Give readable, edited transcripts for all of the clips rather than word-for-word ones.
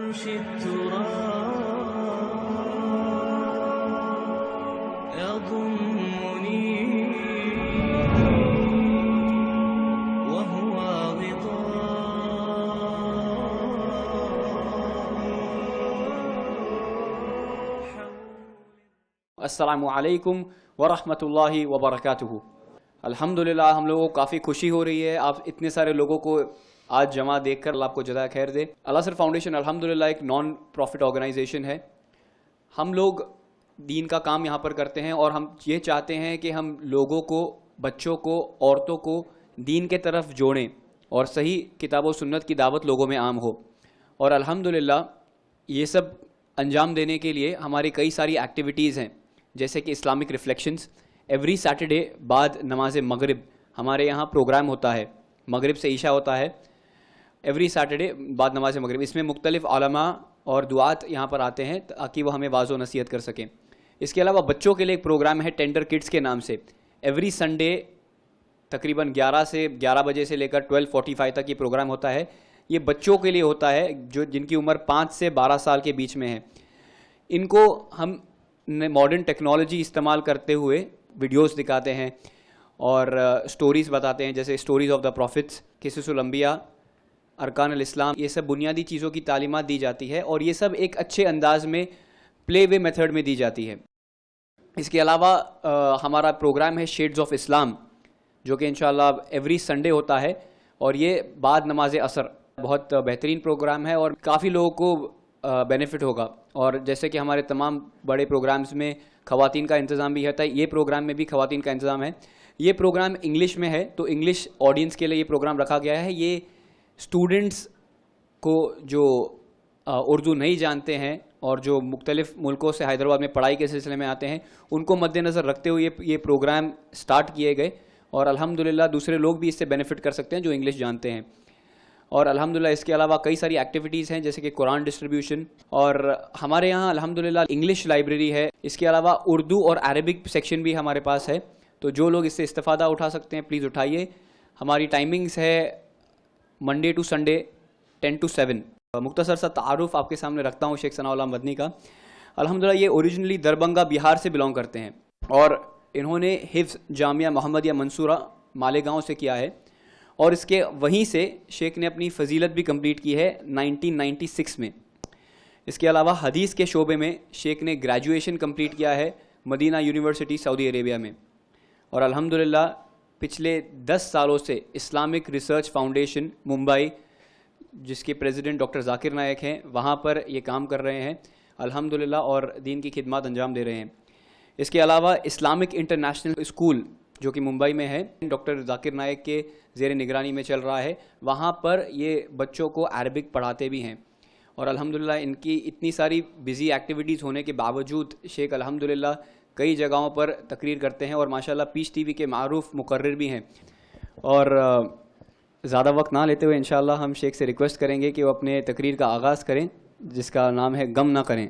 يمشي التراب يضمني وهو غطاء. السلام علیکم ورحمۃ اللہ وبرکاتہ. الحمدللہ ہم لوگوں کو کافی خوشی ہو رہی ہے آپ اتنے سارے لوگوں کو آج جمع دیکھ کر. اللہ آپ کو جزائے خیر دے. الاسر فاؤنڈیشن الحمدللہ ایک نان پروفٹ آرگنائزیشن ہے. ہم لوگ دین کا کام یہاں پر کرتے ہیں اور ہم یہ چاہتے ہیں کہ ہم لوگوں کو، بچوں کو، عورتوں کو دین کے طرف جوڑیں اور صحیح کتاب و سنت کی دعوت لوگوں میں عام ہو. اور الحمدللہ یہ سب انجام دینے کے لیے ہماری کئی ساری ایکٹیویٹیز ہیں، جیسے کہ اسلامک ریفلیکشنز. ایوری سیٹرڈے بعد نماز مغرب ہمارے یہاں پروگرام ہوتا ہے، مغرب سے عشاء ہوتا ہے. ایوری سیٹرڈے بعد نماز مغرب اس میں مختلف علماء اور دعات یہاں پر آتے ہیں تاکہ وہ ہمیں واعظ و نصیحت کر سکیں. اس کے علاوہ بچوں کے لیے ایک پروگرام ہے ٹینڈر کڈس کے نام سے. ایوری سنڈے تقریباً 11 بجے سے لے کر 12:45 تک یہ پروگرام ہوتا ہے. یہ بچوں کے لیے ہوتا ہے جن کی عمر 5 سے 12 سال کے بیچ میں ہے. ان کو ہم ماڈرن ٹیکنالوجی استعمال کرتے ہوئے ویڈیوز دکھاتے ہیں اور سٹوریز بتاتے ہیں، جیسے سٹوریز آف دا پروفٹس، قصص الانبیاء، ارکان الاسلام. یہ سب بنیادی چیزوں کی تعلیمات دی جاتی ہے اور یہ سب ایک اچھے انداز میں پلے وے میتھڈ میں دی جاتی ہے. اس کے علاوہ ہمارا پروگرام ہے شیڈز آف اسلام، جو کہ انشاءاللہ ایوری سنڈے ہوتا ہے اور یہ بعد نماز عصر. بہت بہترین پروگرام ہے اور کافی لوگوں کو بینیفٹ ہوگا. اور جیسے کہ ہمارے تمام بڑے پروگرامز میں خواتین کا انتظام بھی ہوتا ہے، یہ پروگرام میں بھی خواتین کا انتظام ہے. یہ پروگرام انگلش میں ہے تو انگلش آڈینس کے لیے یہ پروگرام رکھا گیا ہے. یہ اسٹوڈنٹس کو جو اردو نہیں جانتے ہیں اور جو مختلف ملکوں سے حیدرآباد میں پڑھائی کے سلسلے میں آتے ہیں، ان کو مد نظر رکھتے ہوئے یہ پروگرام سٹارٹ کیے گئے اور الحمدللہ دوسرے لوگ بھی اس سے بینیفٹ کر سکتے ہیں جو انگلش جانتے ہیں. اور الحمدللہ اس کے علاوہ کئی ساری ایکٹیویٹیز ہیں، جیسے کہ قرآن ڈسٹریبیوشن، اور ہمارے یہاں الحمدللہ انگلش لائبریری ہے. اس کے علاوہ اردو اور عربک سیکشن بھی ہمارے پاس ہے، تو جو لوگ اس سے استفادہ اٹھا سکتے ہیں پلیز اٹھائیے. ہماری ٹائمنگز ہے منڈے ٹو سنڈے 10 to 7. مختصر سا تعارف آپ کے سامنے رکھتا ہوں شیخ ثناء اللہ مدنی کا. الحمدللہ یہ اوریجنلی دربھنگہ بہار سے بلانگ کرتے ہیں اور انہوں نے حفظ جامعہ محمدیہ منصورہ مالیگاؤں سے کیا ہے اور اس کے وہیں سے شیخ نے اپنی فضیلت بھی کمپلیٹ کی ہے 1996 میں. اس کے علاوہ حدیث کے شعبے میں شیخ نے گریجویشن کمپلیٹ کیا ہے مدینہ یونیورسٹی سعودی عربیہ میں. اور الحمدللہ پچھلے 10 سالوں سے اسلامک ریسرچ فاؤنڈیشن ممبئی، جس کے پریزیڈنٹ ڈاکٹر ذاکر نائک ہیں، وہاں پر یہ کام کر رہے ہیں الحمدللہ اور دین کی خدمات انجام دے رہے ہیں. اس کے علاوہ اسلامک انٹرنیشنل اسکول جو کہ ممبئی میں ہے، ڈاکٹر ذاکر نائک کے زیر نگرانی میں چل رہا ہے، وہاں پر یہ بچوں کو عربک پڑھاتے بھی ہیں. اور الحمدللہ ان کی اتنی ساری بزی ایکٹیویٹیز ہونے کے باوجود شیخ الحمدللہ کئی جگہوں پر تقریر کرتے ہیں اور ماشاءاللہ پیش ٹی وی کے معروف مقرر بھی ہیں. اور زیادہ وقت نہ لیتے ہوئے انشاءاللہ ہم شیخ سے ریکویسٹ کریں گے کہ وہ اپنے تقریر کا آغاز کریں، جس کا نام ہے غم نہ کریں.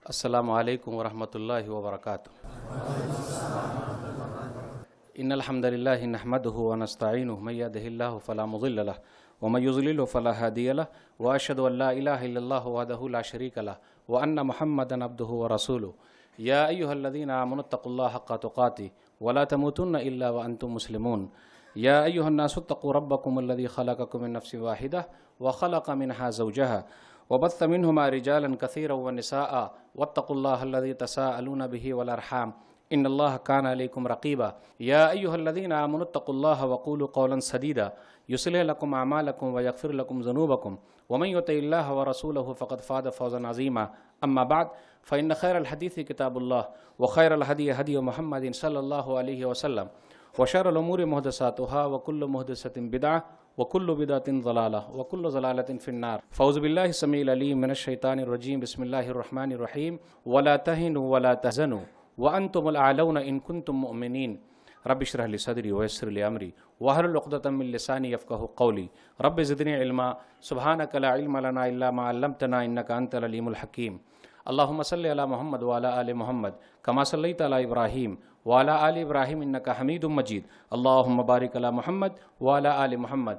السلام علیکم ورحمۃ اللہ وبرکاتہ. ان الحمد للہ نحمدہ ونستعینہ من یہدہ اللہ فلا مضل لہ ومن یضلل فلا ہادی لہ واشہد ان لا الہ الا اللہ وحدہ لا شریک لہ وان محمدا عبدہ ورسولہ. یا ایہا الذین آمنوا اتقوا اللہ حق تقاتہ ولا تموتن الا وانتم مسلمون. یا ایہا الناس اتقوا ربکم الذی خلقکم من نفس واحدہ وخلق منها زوجہا وبث منهما رجالا كثيرا ونساء واتقوا الله الذي تساءلون به والارحام ان الله كان عليكم رقيبا. يا ايها الذين امنوا اتقوا الله وقولوا قولا سديدا يصلح لكم اعمالكم ويغفر لكم ذنوبكم ومن يطع الله ورسوله فقد فاز فوزا عظيما. اما بعد فان خير الحديث كتاب الله وخير الهدي هدي محمد صلى الله عليه وسلم وشر الامور محدثاتها وكل محدثة بدعة وكل بدعة ضلالة وكل ضلالة في النار. فاعوذ بالله السميع العليم من الشيطان الرجيم. بسم الله الرحمن الرحيم. ولا تهنوا ولا تحزنوا وانتم الاعلون ان كنتم مؤمنين. رب اشرح لي صدري ويسر لي امري واحلل عقدة من لساني يفقهوا قولي. رب زدني علما سبحانك لا علم لنا الا ما علمتنا انك انت العليم الحكيم. اللهم صل على محمد وعلى آل محمد كما صليت على إبراهيم وعلى آل إبراهيم إنك حميد مجيد. اللهم بارك على محمد وعلى آل محمد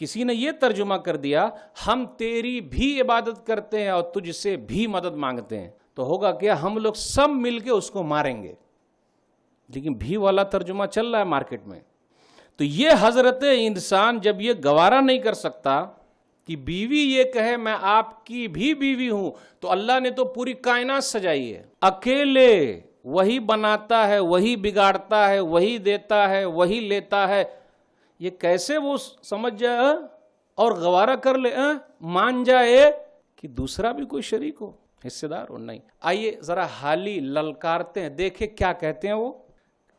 کسی نے یہ ترجمہ کر دیا ہم تیری بھی عبادت کرتے ہیں اور تجھ سے بھی مدد مانگتے ہیں، تو ہوگا کیا؟ ہم لوگ سب مل کے اس کو ماریں گے. لیکن بھی والا ترجمہ چل رہا ہے مارکیٹ میں. تو یہ حضرت انسان جب یہ گوارا نہیں کر سکتا کہ بیوی یہ کہے میں آپ کی بھی بیوی ہوں، تو اللہ نے تو پوری کائنات سجائی ہے. اکیلے وہی بناتا ہے، وہی بگاڑتا ہے، وہی دیتا ہے، وہی لیتا ہے. یہ کیسے وہ سمجھ جائے اور گوارا کر لے، مان جائے کہ دوسرا بھی کوئی شریک ہو، حصے دار ہو؟ نہیں. آئیے ذرا حالی للکارتے ہیں، دیکھیں کیا کہتے ہیں وہ،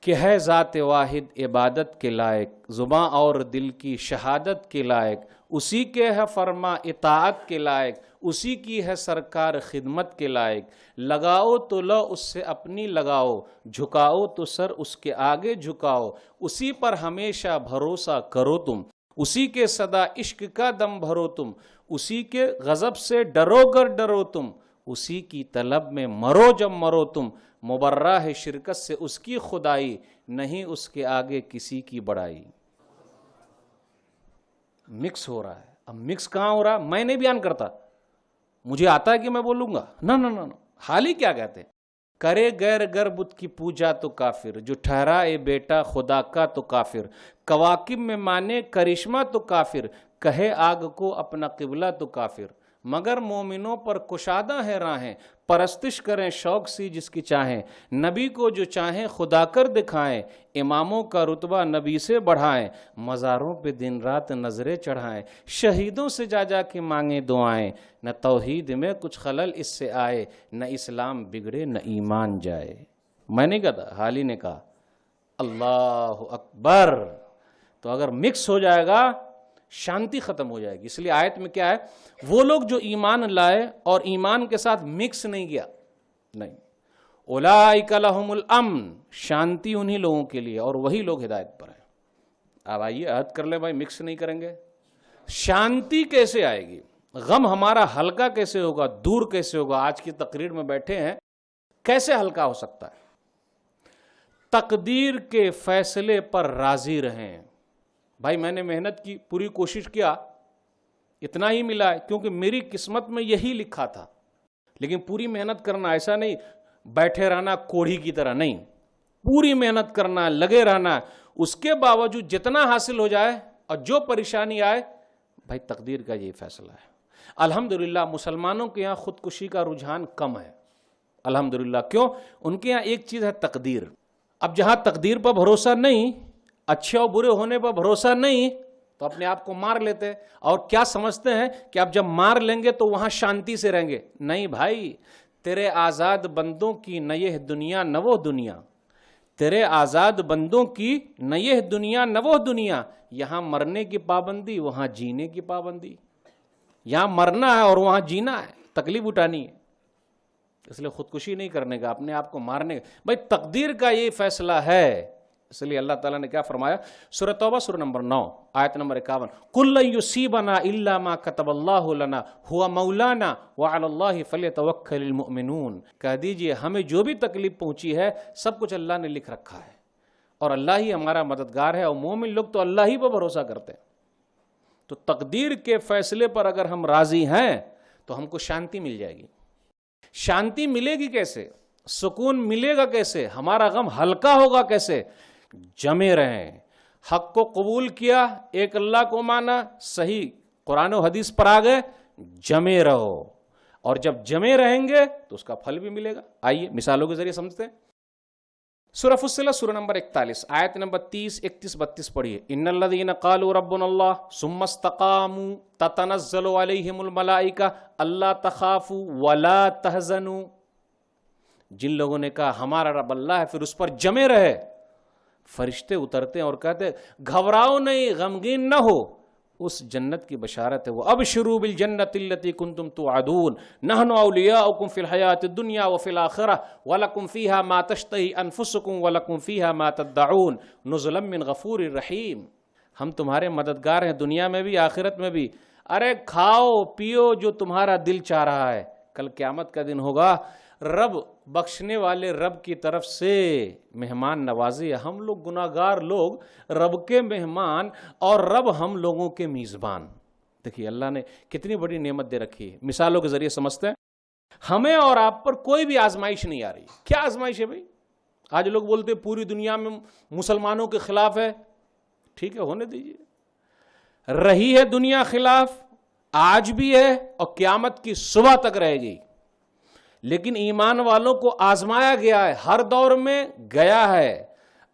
کہ ہے ذات واحد عبادت کے لائق، زباں اور دل کی شہادت کے لائق، اسی کے ہے فرما اطاعت کے لائق، اسی کی ہے سرکار خدمت کے لائق. لگاؤ تو لو اس سے اپنی لگاؤ، جھکاؤ تو سر اس کے آگے جھکاؤ، اسی پر ہمیشہ بھروسہ کرو تم، اسی کے صدا عشق کا دم بھرو تم، اسی کے غضب سے ڈرو گر ڈرو تم، اسی کی طلب میں مرو جب مرو تم. مبرہ ہے شرکت سے اس کی خدائی، نہیں اس کے آگے کسی کی بڑائی. مکس ہو رہا ہے. اب مکس کہاں ہو رہا ہے؟ میں نہیں بیان کرتا، مجھے آتا ہے کہ میں بولوں گا. نہ حال ہی کیا کہتے ہیں، کرے غیر گر بت کی پوجا تو کافر، جو ٹھہرائے بیٹا خدا کا تو کافر، کواکب میں مانے کرشمہ تو کافر، کہے آگ کو اپنا قبلہ تو کافر. مگر مومنوں پر کشادہ ہے راہیں، پرستش کریں شوق سی جس کی چاہیں، نبی کو جو چاہیں خدا کر دکھائیں، اماموں کا رتبہ نبی سے بڑھائیں، مزاروں پہ دن رات نظریں چڑھائیں، شہیدوں سے جا جا کے مانگیں دعائیں، نہ توحید میں کچھ خلل اس سے آئے، نہ اسلام بگڑے نہ ایمان جائے. میں نہیں کہتا، حالی نے کہا. اللہ اکبر. تو اگر مکس ہو جائے گا شانتی ختم ہو جائے گی. اس لیے آیت میں کیا ہے، وہ لوگ جو ایمان لائے اور ایمان کے ساتھ مکس نہیں کیا، نہیں، اولئک لہم الامن، شانتی انہی لوگوں کے لیے اور وہی لوگ ہدایت پر ہیں. اب آئیے عہد کر لیں بھائی مکس نہیں کریں گے. شانتی کیسے آئے گی؟ غم ہمارا ہلکا کیسے ہوگا، دور کیسے ہوگا؟ آج کی تقریر میں بیٹھے ہیں، کیسے ہلکا ہو سکتا ہے؟ تقدیر کے فیصلے پر راضی رہیں. بھائی میں نے محنت کی، پوری کوشش کیا، اتنا ہی ملا ہے کیونکہ میری قسمت میں یہی لکھا تھا. لیکن پوری محنت کرنا، ایسا نہیں بیٹھے رہنا کوڑھی کی طرح، نہیں، پوری محنت کرنا، لگے رہنا. اس کے باوجود جتنا حاصل ہو جائے اور جو پریشانی آئے، بھائی تقدیر کا یہ فیصلہ ہے. الحمدللہ مسلمانوں کے یہاں خودکشی کا رجحان کم ہے، الحمدللہ. کیوں؟ ان کے یہاں ایک چیز ہے تقدیر. اب جہاں تقدیر پر بھروسہ نہیں، اچھے اور برے ہونے پر بھروسہ نہیں، تو اپنے آپ کو مار لیتے اور کیا سمجھتے ہیں کہ اب جب مار لیں گے تو وہاں شانتی سے رہیں گے. نہیں بھائی، تیرے آزاد بندوں کی نہ یہ دنیا نہ وہ دنیا، تیرے آزاد بندوں کی نہ یہ دنیا نہ وہ دنیا. یہاں مرنے کی پابندی، وہاں جینے کی پابندی. یہاں مرنا ہے اور وہاں جینا ہے، تکلیف اٹھانی ہے. اس لیے خودکشی نہیں کرنے کا، اپنے آپ کو مارنے کا. بھائی تقدیر کا یہ فیصلہ ہے. اس لیے اللہ تعالیٰ نے کیا فرمایا؟ سورہ توبہ سورہ نمبر 9 آیت نمبر 51، قُل لَن يُصِيبَنَا إِلَّا مَا كَتَبَ اللَّهُ لَنَا هُوَ مَوْلَانَا وَعَلَى اللَّهِ فَلْيَتَوَكَّلِ الْمُؤْمِنُونَ. کہہ دیجئے ہمیں جو بھی تکلیف پہنچی ہے سب کچھ اللہ نے لکھ رکھا ہے اور اللہ ہی ہمارا مددگار ہے، اور مومن لوگ تو اللہ ہی پر بھروسہ کرتے ہیں. تو تقدیر کے فیصلے پر اگر ہم راضی ہیں تو ہم کو شانتی مل جائے گی. شانتی ملے گی کیسے؟ سکون ملے گا کیسے؟ ہمارا غم ہلکا ہوگا کیسے؟ جمے رہیں. حق کو قبول کیا، ایک اللہ کو مانا، صحیح قرآن و حدیث پر آ گئے، جمے رہو. اور جب جمے رہیں گے تو اس کا پھل بھی ملے گا. آئیے مثالوں کے ذریعے سمجھتے ہیں. سورہ فصلت سورہ نمبر 41 آیت نمبر 30 31 32 پڑھیے. ان الذین قالوا ربنا اللہ ثم استقاموا تتنزل علیہم الملائکہ الا تخافوا ولا تحزنوا. جن لوگوں نے کہا ہمارا رب اللہ ہے، پھر اس پر جمے رہے، فرشتے اترتے ہیں اور کہتے ہیں گھبراؤ نہیں، غمگین نہ ہو، اس جنت کی بشارت ہے. وہ ابشروا بالجنۃ التي كنتم توعدون نحن اولیاؤکم فی الحیاۃ الدنیا وفی الآخرہ ولکم فیہا ما تشتہی انفسکم ولکم فیہا ما تدعون نزلا من غفور رحیم. ہم تمہارے مددگار ہیں دنیا میں بھی آخرت میں بھی. ارے کھاؤ پیو جو تمہارا دل چاہ رہا ہے. کل قیامت کا دن ہوگا، رب بخشنے والے رب کی طرف سے مہمان نوازی ہے. ہم لوگ گناہگار لوگ رب کے مہمان اور رب ہم لوگوں کے میزبان. دیکھیے اللہ نے کتنی بڑی نعمت دے رکھی ہے. مثالوں کے ذریعے سمجھتے ہیں. ہمیں اور آپ پر کوئی بھی آزمائش نہیں آ رہی. کیا آزمائش ہے بھائی؟ آج لوگ بولتے ہیں پوری دنیا میں مسلمانوں کے خلاف ہے. ٹھیک ہے، ہونے دیجیے. رہی ہے دنیا خلاف، آج بھی ہے اور قیامت کی صبح تک رہے گی. لیکن ایمان والوں کو آزمایا گیا ہے، ہر دور میں گیا ہے،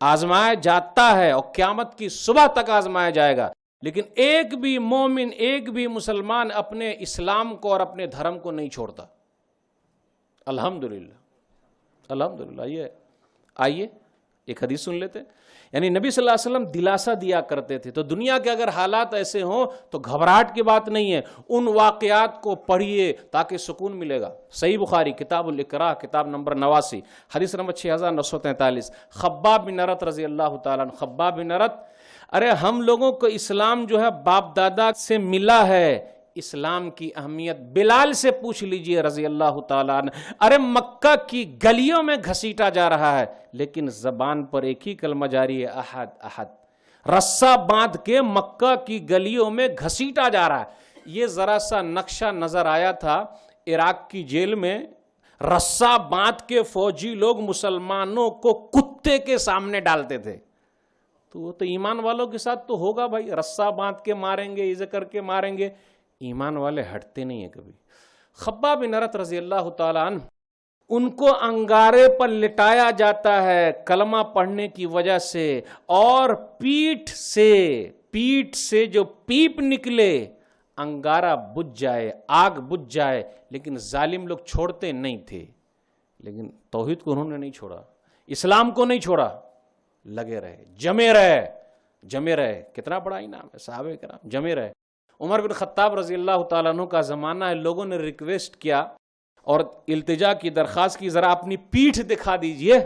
آزمایا جاتا ہے اور قیامت کی صبح تک آزمایا جائے گا. لیکن ایک بھی مومن، ایک بھی مسلمان اپنے اسلام کو اور اپنے دھرم کو نہیں چھوڑتا. الحمدللہ الحمدللہ. آئیے ایک حدیث سن لیتے. یعنی نبی صلی اللہ علیہ وسلم دلاسا دیا کرتے تھے. تو دنیا کے اگر حالات ایسے ہوں تو گھبراہٹ کی بات نہیں ہے، ان واقعات کو پڑھیے تاکہ سکون ملے گا. صحیح بخاری کتاب الاکراہ کتاب نمبر 89 حدیث نمبر 6943. خباب بن ارت رضی اللہ تعالیٰ عنہ. خباب بن ارت، ارے ہم لوگوں کو اسلام جو ہے باپ دادا سے ملا ہے. اسلام کی اہمیت بلال سے پوچھ لیجئے رضی اللہ تعالیٰ عنہ. ارے مکہ کی گلیوں میں گھسیٹا جا رہا ہے لیکن زبان پر ایک ہی کلمہ جاری ہے، احد احد. رسہ باندھ کے مکہ کی گلیوں میں گھسیٹا جا رہا ہے. یہ ذرا سا نقشہ نظر آیا تھا عراق کی جیل میں. رسہ باندھ کے فوجی لوگ مسلمانوں کو کتے کے سامنے ڈالتے تھے. تو وہ تو ایمان والوں کے ساتھ تو ہوگا بھائی، رسہ باندھ کے ماریں گے، ایزے کر کے ماریں گے. ایمان والے ہٹتے نہیں ہیں کبھی. خباب بن ارت رضی اللہ تعالیٰ عنہ، ان کو انگارے پر لٹایا جاتا ہے کلمہ پڑھنے کی وجہ سے، اور پیٹھ سے جو پیپ نکلے انگارہ بجھ جائے، آگ بجھ جائے. لیکن ظالم لوگ چھوڑتے نہیں تھے. لیکن توحید کو انہوں نے نہیں چھوڑا، اسلام کو نہیں چھوڑا، لگے رہے، جمے رہے. کتنا بڑا انعام ہے صحابہ کرام، جمے رہے. عمر بن خطاب رضی اللہ تعالیٰ عنہ کا زمانہ ہے. لوگوں نے ریکویسٹ کیا اور التجا کی، درخواست کی، ذرا اپنی پیٹھ دکھا دیجئے.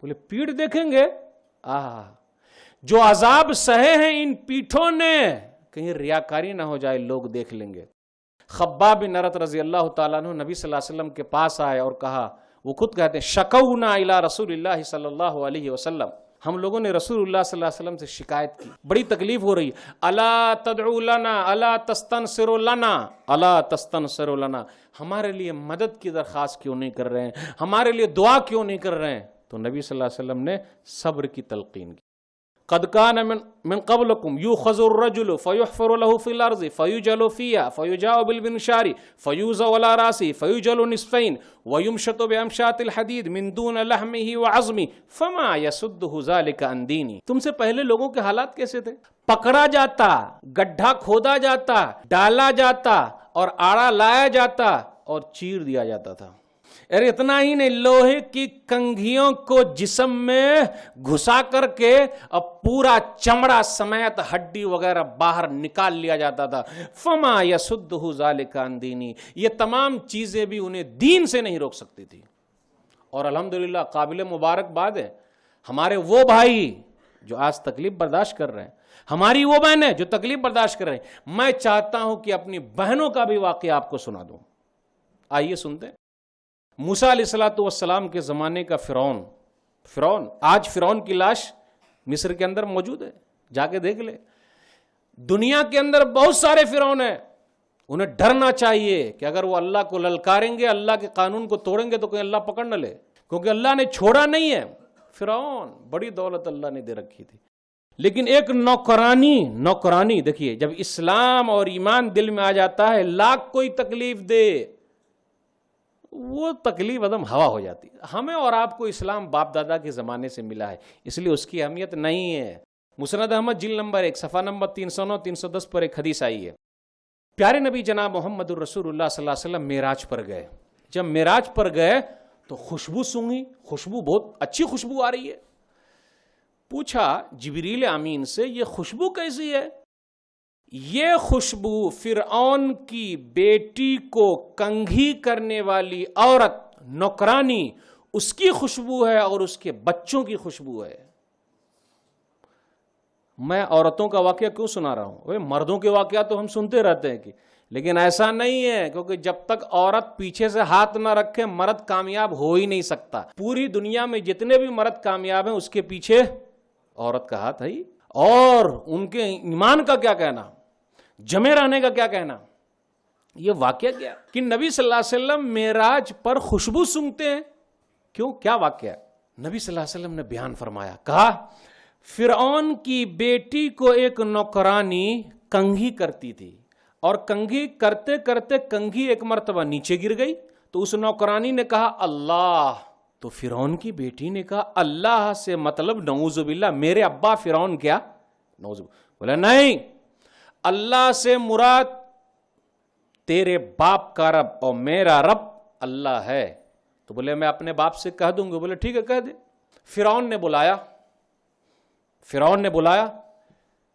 بولے پیٹھ دیکھیں گے؟ جو عذاب سہے ہیں ان پیٹھوں نے، کہیں ریاکاری نہ ہو جائے، لوگ دیکھ لیں گے. خباب بن ارت رضی اللہ تعالیٰ عنہ نبی صلی اللہ علیہ وسلم کے پاس آئے اور کہا، وہ خود کہتے ہیں شکونا الی رسول اللہ صلی اللہ علیہ وسلم، ہم لوگوں نے رسول اللہ صلی اللہ علیہ وسلم سے شکایت کی، بڑی تکلیف ہو رہی. الا تدعو لنا الا تستنصر لنا الا تستنصر لنا، ہمارے لیے مدد کی درخواست کیوں نہیں کر رہے ہیں، ہمارے لیے دعا کیوں نہیں کر رہے ہیں. تو نبی صلی اللہ علیہ وسلم نے صبر کی تلقین کی. قد كان من قبلكم يؤخذ الرجل فيحفر له في الارض فيجل فيها فيجاء بالمنشار فيوزع على راسه فيجل نصفين ويمشط بامشاط الحديد من دون لحمه وعظمه فما يسده ذلك عن ديني. تم سے پہلے لوگوں کے حالات کیسے تھے؟ پکڑا جاتا، گڈھا کھودا جاتا، ڈالا جاتا اور آڑا لایا جاتا اور چیر دیا جاتا تھا. ارے اتنا ہی نہیں، لوہے کی کنگھیوں کو جسم میں گھسا کر کے اب پورا چمڑا سمیت ہڈی وغیرہ باہر نکال لیا جاتا تھا. فما یسدہ ذالک عن دینی، یہ تمام چیزیں بھی انہیں دین سے نہیں روک سکتی تھی. اور الحمدللہ قابل مبارکباد ہے ہمارے وہ بھائی جو آج تکلیف برداشت کر رہے ہیں، ہماری وہ بہنیں جو تکلیف برداشت کر رہے ہیں. میں چاہتا ہوں کہ اپنی بہنوں کا بھی واقعہ آپ کو سنا دوں. آئیے سنتے ہیں. موسیٰ علیہ السلام کے زمانے کا فرعون، آج فرعون کی لاش مصر کے اندر موجود ہے، جا کے دیکھ لے. دنیا کے اندر بہت سارے فرعون ہیں. انہیں ڈرنا چاہیے کہ اگر وہ اللہ کو للکاریں گے، اللہ کے قانون کو توڑیں گے تو کہیں اللہ پکڑ نہ لے، کیونکہ اللہ نے چھوڑا نہیں ہے. فرعون بڑی دولت اللہ نے دے رکھی تھی، لیکن ایک نوکرانی دیکھیے، جب اسلام اور ایمان دل میں آ جاتا ہے، لاکھ کوئی تکلیف دے، وہ تکلیف عدم ہوا ہو جاتی. ہمیں اور آپ کو اسلام باپ دادا کے زمانے سے ملا ہے، اس لیے اس کی اہمیت نہیں ہے. مسند احمد جلد نمبر 1 صفحہ نمبر 309 310 پر ایک حدیث آئی ہے. پیارے نبی جناب محمد الرسول اللہ صلی اللہ علیہ وسلم معراج پر گئے. جب معراج پر گئے تو خوشبو سونگی، خوشبو بہت اچھی خوشبو آ رہی ہے. پوچھا جبریل امین سے، یہ خوشبو کیسی ہے؟ یہ خوشبو فرعون کی بیٹی کو کنگھی کرنے والی عورت نوکرانی، اس کی خوشبو ہے اور اس کے بچوں کی خوشبو ہے. میں عورتوں کا واقعہ کیوں سنا رہا ہوں؟ مردوں کے واقعات تو ہم سنتے رہتے ہیں کہ لیکن ایسا نہیں ہے، کیونکہ جب تک عورت پیچھے سے ہاتھ نہ رکھے مرد کامیاب ہو ہی نہیں سکتا. پوری دنیا میں جتنے بھی مرد کامیاب ہیں اس کے پیچھے عورت کا ہاتھ ہے ہی. اور ان کے ایمان کا کیا کہنا، جمے رہنے کا کیا کہنا. یہ واقعہ کیا کہ نبی صلی اللہ علیہ وسلم معراج پر خوشبو سونگھتے ہیں. کیوں، کیا واقعہ ہے؟ نبی صلی اللہ علیہ وسلم نے بیان فرمایا، کہا فرعون کی بیٹی کو ایک نوکرانی کنگھی کرتی تھی، اور کنگھی کرتے کرتے کنگھی ایک مرتبہ نیچے گر گئی، تو اس نوکرانی نے کہا اللہ. تو فرعون کی بیٹی نے کہا اللہ سے مطلب نعوذ باللہ میرے ابا فرعون کیا؟ نعوذ باللہ. بولا نہیں، اللہ سے مراد تیرے باپ کا رب اور میرا رب اللہ ہے. تو بولے میں اپنے باپ سے کہہ دوں گا. بولے ٹھیک ہے کہہ دے. فرعون نے بلایا،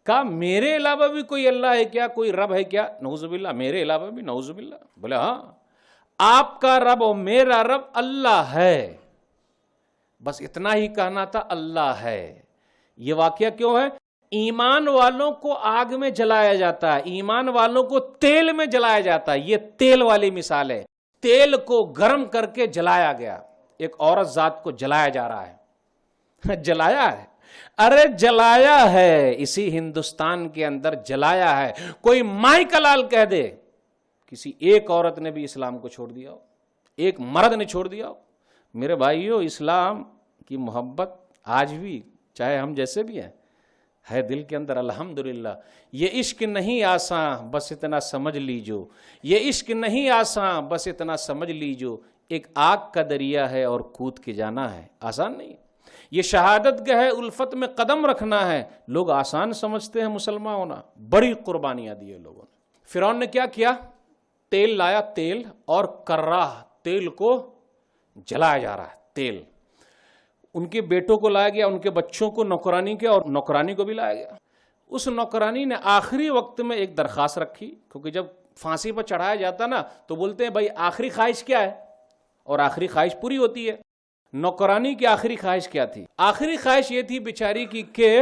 کہا میرے علاوہ بھی کوئی اللہ ہے کیا، کوئی رب ہے کیا؟ نعوذ باللہ، میرے علاوہ بھی، نعوذ باللہ. بولے ہاں، آپ کا رب اور میرا رب اللہ ہے. بس اتنا ہی کہنا تھا، اللہ ہے. یہ واقعہ کیوں ہے؟ ایمان والوں کو آگ میں جلایا جاتا ہے، ایمان والوں کو تیل میں جلایا جاتا ہے. یہ تیل والی مثال ہے. تیل کو گرم کر کے جلایا گیا. ایک عورت ذات کو جلایا جا رہا ہے. جلایا ہے، ارے جلایا ہے، اسی ہندوستان کے اندر جلایا ہے. کوئی مائی کا لال کہہ دے کسی ایک عورت نے بھی اسلام کو چھوڑ دیا ہو، ایک مرد نے چھوڑ دیا ہو. میرے بھائیو، اسلام کی محبت آج بھی چاہے ہم جیسے بھی ہیں ہے دل کے اندر الحمدللہ. یہ عشق نہیں آساں بس اتنا سمجھ لیجو، یہ عشق نہیں آساں بس اتنا سمجھ لیجو. ایک آگ کا دریا ہے اور کود کے جانا ہے، آسان نہیں. یہ شہادت گہ الفت میں قدم رکھنا ہے. لوگ آسان سمجھتے ہیں مسلمان ہونا، بڑی قربانیاں دی ہے لوگوں نے. فرعون نے کیا کیا؟ تیل لایا، تیل اور کراہ، تیل کو جلایا جا رہا ہے. تیل ان کے بیٹوں کو لایا گیا، ان کے بچوں کو نوکرانی کے، اور نوکرانی کو بھی لایا گیا. اس نوکرانی نے آخری وقت میں ایک درخواست رکھی، کیونکہ جب پھانسی پر چڑھایا جاتا نا تو بولتے ہیں بھائی آخری خواہش کیا ہے، اور آخری خواہش پوری ہوتی ہے. نوکرانی کی آخری خواہش کیا تھی؟ آخری خواہش یہ تھی بیچاری کی کہ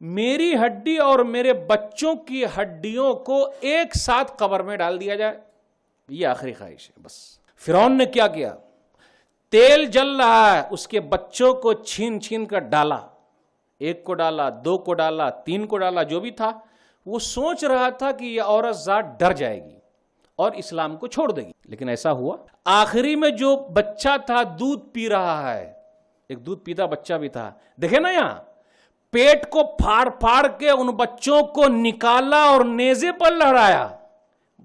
میری ہڈی اور میرے بچوں کی ہڈیوں کو ایک ساتھ قبر میں ڈال دیا جائے. یہ آخری خواہش ہے بس. فرعون نے کیا کیا؟ تیل جل رہا ہے، اس کے بچوں کو چھین چھین کر ڈالا. ایک کو ڈالا، دو کو ڈالا، تین کو ڈالا، جو بھی تھا. وہ سوچ رہا تھا کہ یہ عورت ذات ڈر جائے گی اور اسلام کو چھوڑ دے گی، لیکن ایسا ہوا. آخری میں جو بچہ تھا دودھ پی رہا ہے، ایک دودھ پیتا بچہ بھی تھا. دیکھیں نا، یہاں پیٹ کو پھاڑ پھاڑ کے ان بچوں کو نکالا اور نیزے پر لہرایا.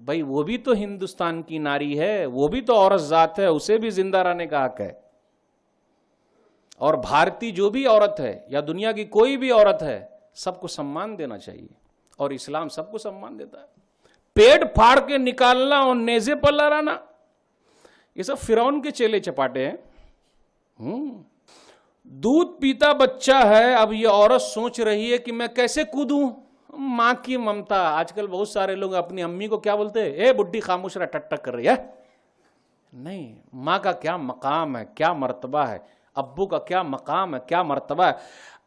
بھائی وہ بھی تو ہندوستان کی ناری ہے، وہ بھی تو عورت ذات ہے، اسے بھی زندہ رہنے کا حق ہے. اور بھارتی جو بھی عورت ہے یا دنیا کی کوئی بھی عورت ہے، سب کو سمان دینا چاہیے، اور اسلام سب کو سمان دیتا ہے. پیٹ پھاڑ کے نکالنا اور نیزے پر لہرانا، یہ سب فرعون کے چیلے چپاٹے ہیں. دودھ پیتا بچہ ہے. اب یہ عورت سوچ رہی ہے کہ میں کیسے کودوں. ماں کی ممتا. آج کل بہت سارے لوگ اپنی امی کو کیا بولتے ہیں؟ اے بڈھی خاموش رہ، ٹک ٹک کر رہی ہے. نہیں، ماں کا کیا مقام ہے، کیا مرتبہ ہے، ابو کا کیا مقام ہے، کیا مرتبہ ہے.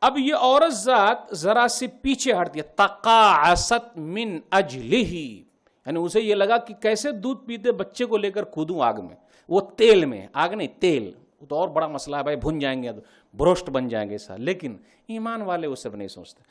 اب یہ عورت ذات ذرا سی پیچھے ہٹتی ہے. تقاعست من اجلہ، یعنی اسے یہ لگا کہ کیسے دودھ پیتے بچے کو لے کر کودوں آگ میں. وہ تیل میں، آگ نہیں تیل، وہ تو اور بڑا مسئلہ ہے بھائی، بھن جائیں گے، بروسٹ بن جائیں گے سا. لیکن ایمان والے وہ سب نہیں سوچتے.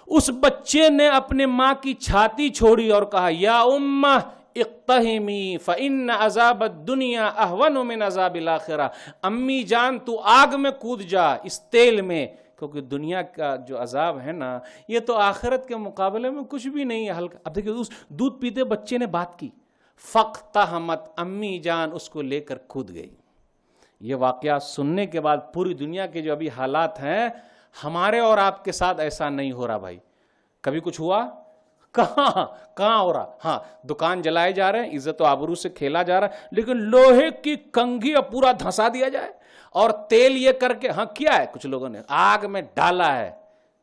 اس بچے نے اپنے ماں کی چھاتی چھوڑی اور کہا یا امہ اقتحمی فإن عذاب الدنیا اہون من عذاب الآخرہ. امی جان تو آگ میں کود جا، اس تیل میں، کیونکہ دنیا کا جو عذاب ہے نا یہ تو آخرت کے مقابلے میں کچھ بھی نہیں ہے، ہلکا. اب دیکھیں اس دودھ پیتے بچے نے بات کی. فاقتحمت، امی جان اس کو لے کر کود گئی. یہ واقعہ سننے کے بعد پوری دنیا کے جو ابھی حالات ہیں، ہمارے اور آپ کے ساتھ ایسا نہیں ہو رہا بھائی. کبھی کچھ ہوا؟ کہاں ہو رہا؟ ہاں، دکان جلائے جا رہے ہیں، عزت و آبرو سے کھیلا جا رہا ہے، لیکن لوہے کی کنگھی پورا دھنسا دیا جائے اور تیل یہ کر کے، ہاں کیا ہے کچھ لوگوں نے آگ میں ڈالا ہے.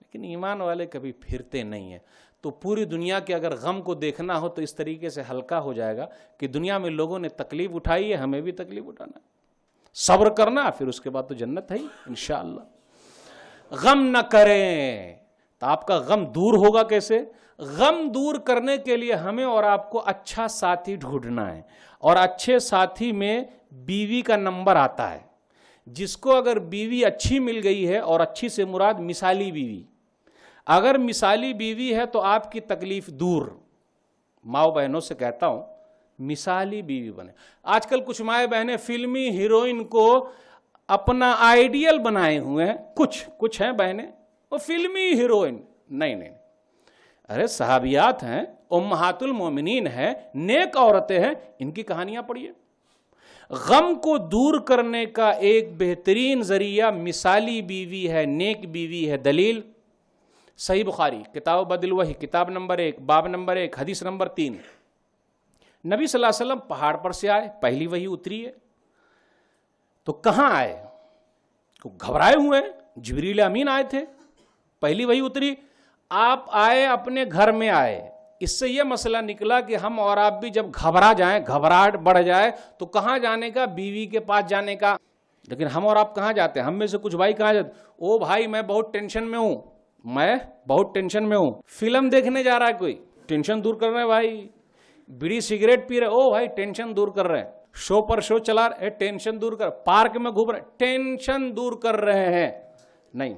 لیکن ایمان والے کبھی پھرتے نہیں ہیں. تو پوری دنیا کے اگر غم کو دیکھنا ہو تو اس طریقے سے ہلکا ہو جائے گا کہ دنیا میں لوگوں نے تکلیف اٹھائی ہے، ہمیں بھی تکلیف اٹھانا ہے. صبر کرنا، پھر اس کے بعد تو جنت ہے ہی انشاءاللہ. غم نہ کریں. تو آپ کا غم دور ہوگا کیسے؟ غم دور کرنے کے لیے ہمیں اور آپ کو اچھا ساتھی ڈھونڈنا ہے، اور اچھے ساتھی میں بیوی کا نمبر آتا ہے. جس کو اگر بیوی اچھی مل گئی ہے، اور اچھی سے مراد مثالی بیوی، اگر مثالی بیوی ہے تو آپ کی تکلیف دور. ماؤں بہنوں سے کہتا ہوں مثالی بیوی بنے. آج کل کچھ مائیں بہنیں فلمی ہیروئن کو اپنا آئیڈیل بنائے ہوئے ہیں. کچھ ہیں بہنیں وہ فلمی ہیروئن. نہیں، ارے صحابیات ہیں، امہات المومنین ہیں، نیک عورتیں ہیں، ان کی کہانیاں پڑھیے. غم کو دور کرنے کا ایک بہترین ذریعہ مثالی بیوی ہے، نیک بیوی ہے. دلیل صحیح بخاری کتاب بدل وحی کتاب نمبر 1 باب نمبر 1 حدیث نمبر 3. نبی صلی اللہ علیہ وسلم پہاڑ پر سے آئے، پہلی وحی اتری ہے. تو کہاں آئے؟ گھبرائے ہوئے ہیں. جبریل امین آئے تھے، پہلی وحی اتری. آپ آئے اپنے گھر میں آئے. اس سے یہ مسئلہ نکلا کہ ہم اور آپ بھی جب گھبرا جائیں، گھبراہٹ بڑھ جائے تو کہاں جانے کا؟ بیوی کے پاس جانے کا. لیکن ہم اور آپ کہاں جاتے ہیں؟ ہم میں سے کچھ بھائی کہاں جاتے؟ او بھائی میں بہت ٹینشن میں ہوں. فلم دیکھنے جا رہا ہے کوئی، ٹینشن دور کر رہے ہیں بھائی. بیڑی سگریٹ پی رہے، او بھائی ٹینشن دور کر رہے ہیں. شو پر شو چلا رہے، ٹینشن دور کر. پارک میں گھوم رہے، ٹینشن دور کر رہے ہیں. نہیں،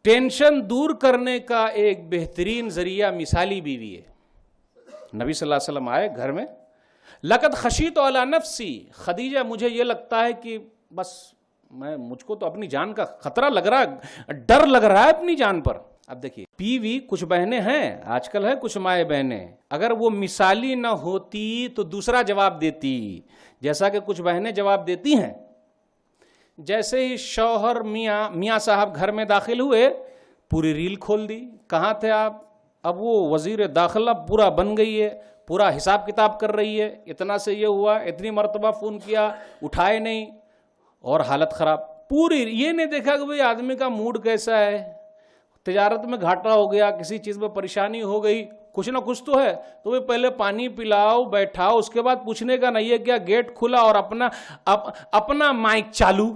ٹینشن دور کرنے کا ایک بہترین ذریعہ مثالی بیوی ہے. نبی صلی اللہ علیہ وسلم آئے گھر میں. لقد خشیت علی نفسی، خدیجہ مجھے یہ لگتا ہے کہ بس مجھ کو تو اپنی جان کا خطرہ لگ رہا ہے، ڈر لگ رہا ہے اپنی جان پر. اب دیکھیے بیوی کچھ بہنیں ہیں، آج کل ہے کچھ مائیں بہنیں، اگر وہ مثالی نہ ہوتی تو دوسرا جواب دیتی، جیسا کہ کچھ بہنیں جواب دیتی ہیں. جیسے ہی شوہر میاں صاحب گھر میں داخل ہوئے، پوری ریل کھول دی. کہاں تھے آپ؟ اب وہ وزیر داخلہ پورا بن گئی ہے، پورا حساب کتاب کر رہی ہے. اتنا سے یہ ہوا، اتنی مرتبہ فون کیا، اٹھائے نہیں، اور حالت خراب. پوری یہ نہیں دیکھا کہ بھئی آدمی کا موڈ کیسا ہے، تجارت میں گھاٹا ہو گیا، کسی چیز میں پریشانی ہو گئی، کچھ نہ کچھ تو ہے. تو وہ پہلے پانی پلاؤ، بیٹھاؤ، اس کے بعد پوچھنے کا نہیں ہے کیا گیٹ کھلا اور اپنا مائک چالو.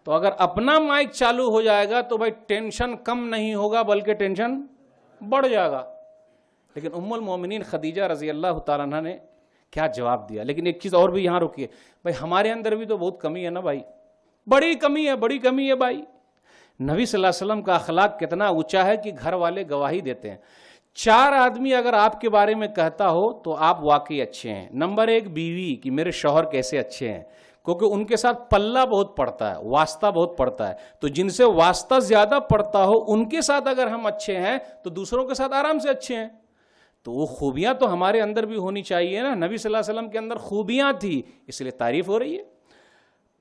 تو اگر اپنا مائک چالو ہو جائے گا تو بھائی ٹینشن کم نہیں ہوگا بلکہ ٹینشن بڑھ جائے گا. لیکن ام المومنین خدیجہ رضی اللہ تعالیٰ عنہ نے کیا جواب دیا. لیکن ایک چیز اور بھی یہاں رکیے بھائی، ہمارے اندر بھی تو بہت کمی ہے نا بھائی، بڑی کمی ہے بھائی. نبی صلی اللہ علیہ وسلم کا اخلاق کتنا اونچا ہے کہ گھر والے گواہی دیتے ہیں. 4 آدمی اگر آپ کے بارے میں کہتا ہو تو آپ واقعی اچھے ہیں. نمبر 1 بیوی کہ میرے شوہر کیسے اچھے ہیں، کیونکہ ان کے ساتھ پلہ بہت پڑتا ہے، واسطہ بہت پڑتا ہے. تو جن سے واسطہ زیادہ پڑتا ہو ان کے ساتھ اگر ہم اچھے ہیں تو دوسروں کے ساتھ آرام سے اچھے ہیں. تو وہ خوبیاں تو ہمارے اندر بھی ہونی چاہیے نا. نبی صلی اللہ علیہ وسلم کے اندر خوبیاں تھی، اس لیے تعریف ہو رہی ہے.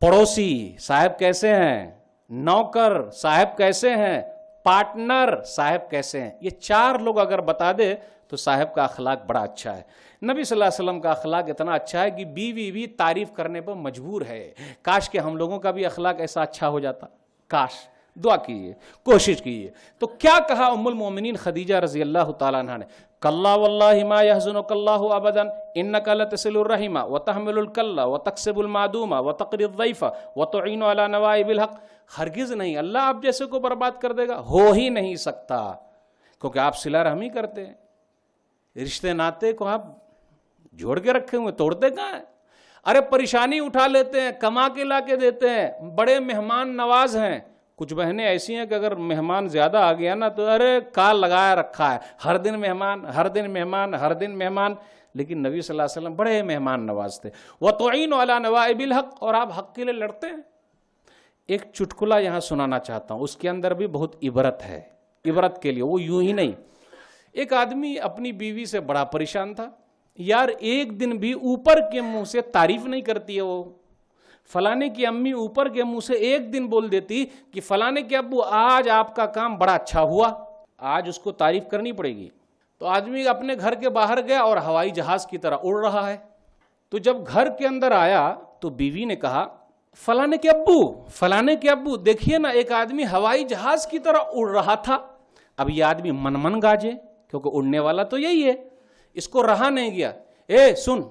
پڑوسی صاحب کیسے ہیں، نوکر صاحب کیسے ہیں، پارٹنر صاحب کیسے ہیں، یہ 4 لوگ اگر بتا دے تو صاحب کا اخلاق بڑا اچھا ہے. نبی صلی اللہ علیہ وسلم کا اخلاق اتنا اچھا ہے کہ بیوی بھی تعریف کرنے پر مجبور ہے. کاش کہ ہم لوگوں کا بھی اخلاق ایسا اچھا ہو جاتا. کاش. دعا کیجیے، کوشش کیجیے. تو کیا کہا ام المومنین خدیجہ رضی اللہ تعالیٰ عنہ نے؟ کلا واللہ ما يحزنک اللہ ابدا انک لتصل الرحم وتحمل الکل وتکسب المعدوم وتقری الضیف وتعین علی نوائب الحق. ہرگز نہیں، اللہ آپ جیسے کو برباد کر دے گا، ہو ہی نہیں سکتا، کیونکہ آپ صلہ رحمی کرتے ہیں. رشتے ناتے کو آپ جوڑ کے رکھے ہوئے، توڑتے کہاں ہیں؟ ارے پریشانی اٹھا لیتے ہیں، کما کے لا کے دیتے ہیں، بڑے مہمان نواز ہیں. کچھ بہنیں ایسی ہیں کہ اگر مہمان زیادہ آ گیا نا تو ارے کال لگایا رکھا ہے، ہر دن مہمان. لیکن نبی صلی اللہ علیہ وسلم بڑے مہمان نواز تھے. وَتُعِينُ عَلَى نَوَائِبِ الْحَقِّ، اور آپ حق کے لیے لڑتے ہیں. ایک چٹکلا یہاں سنانا چاہتا ہوں، اس کے اندر بھی بہت عبرت ہے. عبرت کے لیے وہ یوں ہی نہیں. ایک آدمی اپنی بیوی سے بڑا پریشان تھا. یار ایک دن بھی اوپر کے منہ سے تعریف نہیں کرتی ہے وہ. فلانے کی امی اوپر کے منہ سے ایک دن بول دیتی کہ فلانے کے ابو آج آپ کا کام بڑا اچھا ہوا، آج اس کو تعریف کرنی پڑے گی. تو آدمی اپنے گھر کے باہر گیا اور ہوائی جہاز کی طرح اڑ رہا ہے. تو جب گھر کے اندر آیا تو بیوی نے کہا فلانے کے ابو دیکھیے نا، ایک آدمی ہوائی جہاز کی طرح اڑ رہا تھا. اب یہ آدمی من گاجے، کیونکہ اڑنے والا تو یہی ہے. اس کو رہا نہیں گیا. اے سن،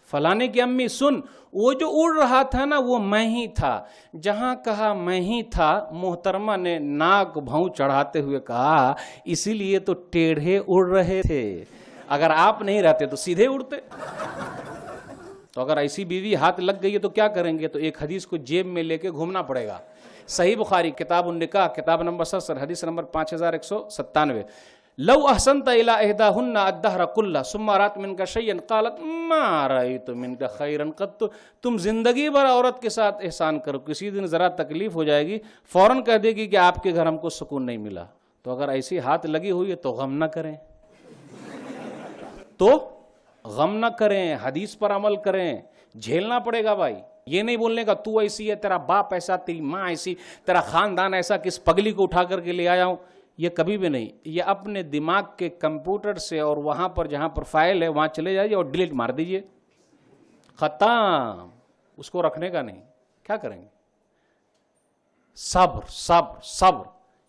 فلانے کی امی سن، وہ جو اڑ رہا تھا نا وہ میں ہی تھا. جہاں کہا میں ہی تھا، محترمہ نے ناک بھاؤں چڑھاتے ہوئے کہا اسی لیے تو ٹیڑھے اڑ رہے تھے، اگر آپ نہیں رہتے تو سیدھے اڑتے. تو اگر ایسی بیوی ہاتھ لگ گئی ہے تو کیا کریں گے؟ تو ایک حدیث کو جیب میں لے کے گھومنا پڑے گا. صحیح بخاری کتاب النکاح کتاب نمبر 70 حدیث نمبر 5197. لو احسنت الى احداهن الدهر كله ثم رات منك شيئا قالت ما رايت منك خيرا قط. تم زندگی بھر عورت کے ساتھ احسان کرو، کسی دن ذرا تکلیف ہو جائے گی فوراً کہہ دے گی کہ آپ کے گھر ہم کو سکون نہیں ملا. تو اگر ایسی ہاتھ لگی ہوئی ہے تو غم نہ کریں، تو غم نہ کریں، حدیث پر عمل کریں. جھیلنا پڑے گا بھائی. یہ نہیں بولنے کا تو ایسی ہے، تیرا باپ ایسا، تیری ماں ایسی، تیرا خاندان ایسا، کس پگلی کو اٹھا کر کے لے آیا ہوں. یہ کبھی بھی نہیں. یہ اپنے دماغ کے کمپیوٹر سے اور وہاں پر جہاں پر فائل ہے وہاں چلے جائیے اور ڈیلیٹ مار دیجئے، ختم. اس کو رکھنے کا نہیں. کیا کریں گے؟ صبر صبر صبر.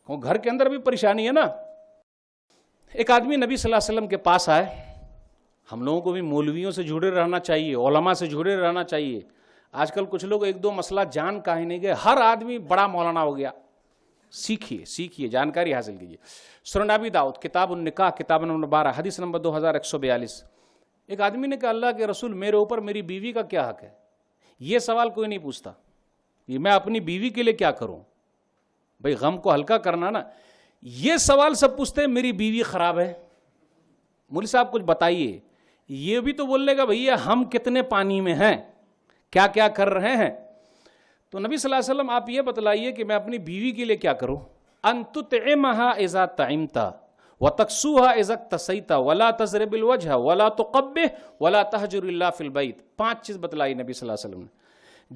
گھر کے اندر بھی پریشانی ہے نا. ایک آدمی نبی صلی اللہ علیہ وسلم کے پاس آئے. ہم لوگوں کو بھی مولویوں سے جڑے رہنا چاہیے، علماء سے جڑے رہنا چاہیے. آج کل کچھ لوگ ایک دو مسئلہ جان کا ہی نہیں گئے، ہر آدمی بڑا مولانا ہو گیا. سیکھیے جانکاری حاصل کیجیے. سنن ابی داؤد کتاب النکاح کتاب نمبر 12 حدیث نمبر 2142. ایک آدمی نے کہا اللہ کے رسول میرے اوپر میری بیوی کا کیا حق ہے؟ یہ سوال کوئی نہیں پوچھتا کہ میں اپنی بیوی کے لیے کیا کروں. بھئی غم کو ہلکا کرنا نا. یہ سوال سب پوچھتے ہیں میری بیوی خراب ہے. مولوی صاحب کچھ بتائیے. یہ بھی تو بولنے کا بھیا ہم کتنے پانی میں ہیں، کیا کیا کر رہے ہیں. تو نبی صلی اللہ علیہ وسلم آپ یہ بتلائیے کہ میں اپنی بیوی کے لیے کیا کروں. ان تطعمها اذا طعمت وتكسوها اذا اكتسيت ولا تضرب الوجه ولا تقبح ولا تهجر الا في البيت. 5 چیز بتلائی نبی صلی اللہ علیہ وسلم نے.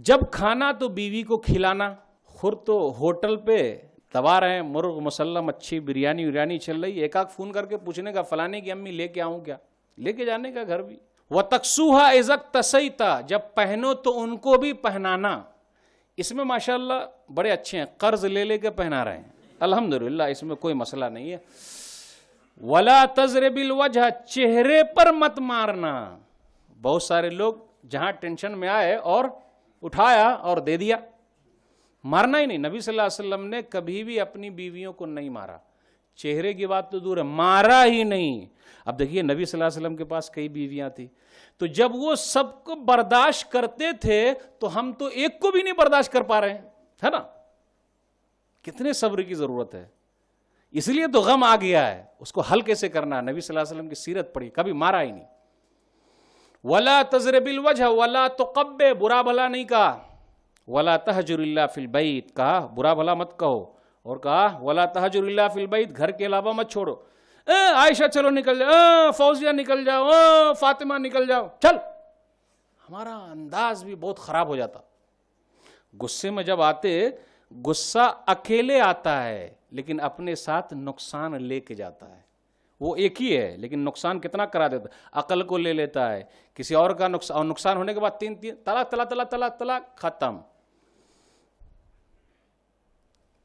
جب کھانا تو بیوی کو کھلانا. خود تو ہوٹل پہ دبا رہے ہیں، مرغ مسلم اچھی بریانی چل رہی ہے، ایک آدھ فون کر کے پوچھنے کا فلانے کی امی لے کے آؤں کیا، لے کے جانے کا گھر بھی. وتكسوها اذا اكتسيت جب پہنو تو ان کو بھی پہنانا. اس میں ماشاءاللہ بڑے اچھے ہیں، قرض لے کے پہنا رہے ہیں الحمدللہ، اس میں کوئی مسئلہ نہیں ہے. ولا تضرب الوجہ چہرے پر مت مارنا. بہت سارے لوگ جہاں ٹینشن میں آئے اور اٹھایا اور دے دیا، مارنا ہی نہیں. نبی صلی اللہ علیہ وسلم نے کبھی بھی اپنی بیویوں کو نہیں مارا. چہرے کی بات تو دور ہے، مارا ہی نہیں. اب دیکھیے نبی صلی اللہ علیہ وسلم کے پاس کئی بیویاں تھیں، تو جب وہ سب کو برداشت کرتے تھے تو ہم تو ایک کو بھی نہیں برداشت کر پا رہے ہیں، ہے نا. کتنے صبر کی ضرورت ہے. اس لیے تو غم آ گیا ہے. اس کو حل کیسے کرنا؟ نبی صلی اللہ علیہ وسلم کی سیرت پڑھی، کبھی مارا ہی نہیں. ولا تضرب الوجہ ولا تقبح برا بھلا نہیں کہا. ولا تہجر الا فی البیت کہا برا بھلا مت کہو، اور کہا ولا تہجر الا فی البیت گھر کے علاوہ مت چھوڑو. عائشہ چلو نکل جاؤ، فوزیہ نکل جاؤ، فاطمہ نکل جاؤ، چل. ہمارا انداز بھی بہت خراب ہو جاتا. غصے میں جب آتے، غصہ اکیلے آتا ہے لیکن اپنے ساتھ نقصان لے کے جاتا ہے. وہ ایک ہی ہے لیکن نقصان کتنا کرا دیتا ہے. عقل کو لے لیتا ہے، کسی اور کا نقصان، اور نقصان ہونے کے بعد 3 طلاق طلاق طلاق طلاق طلاق ختم.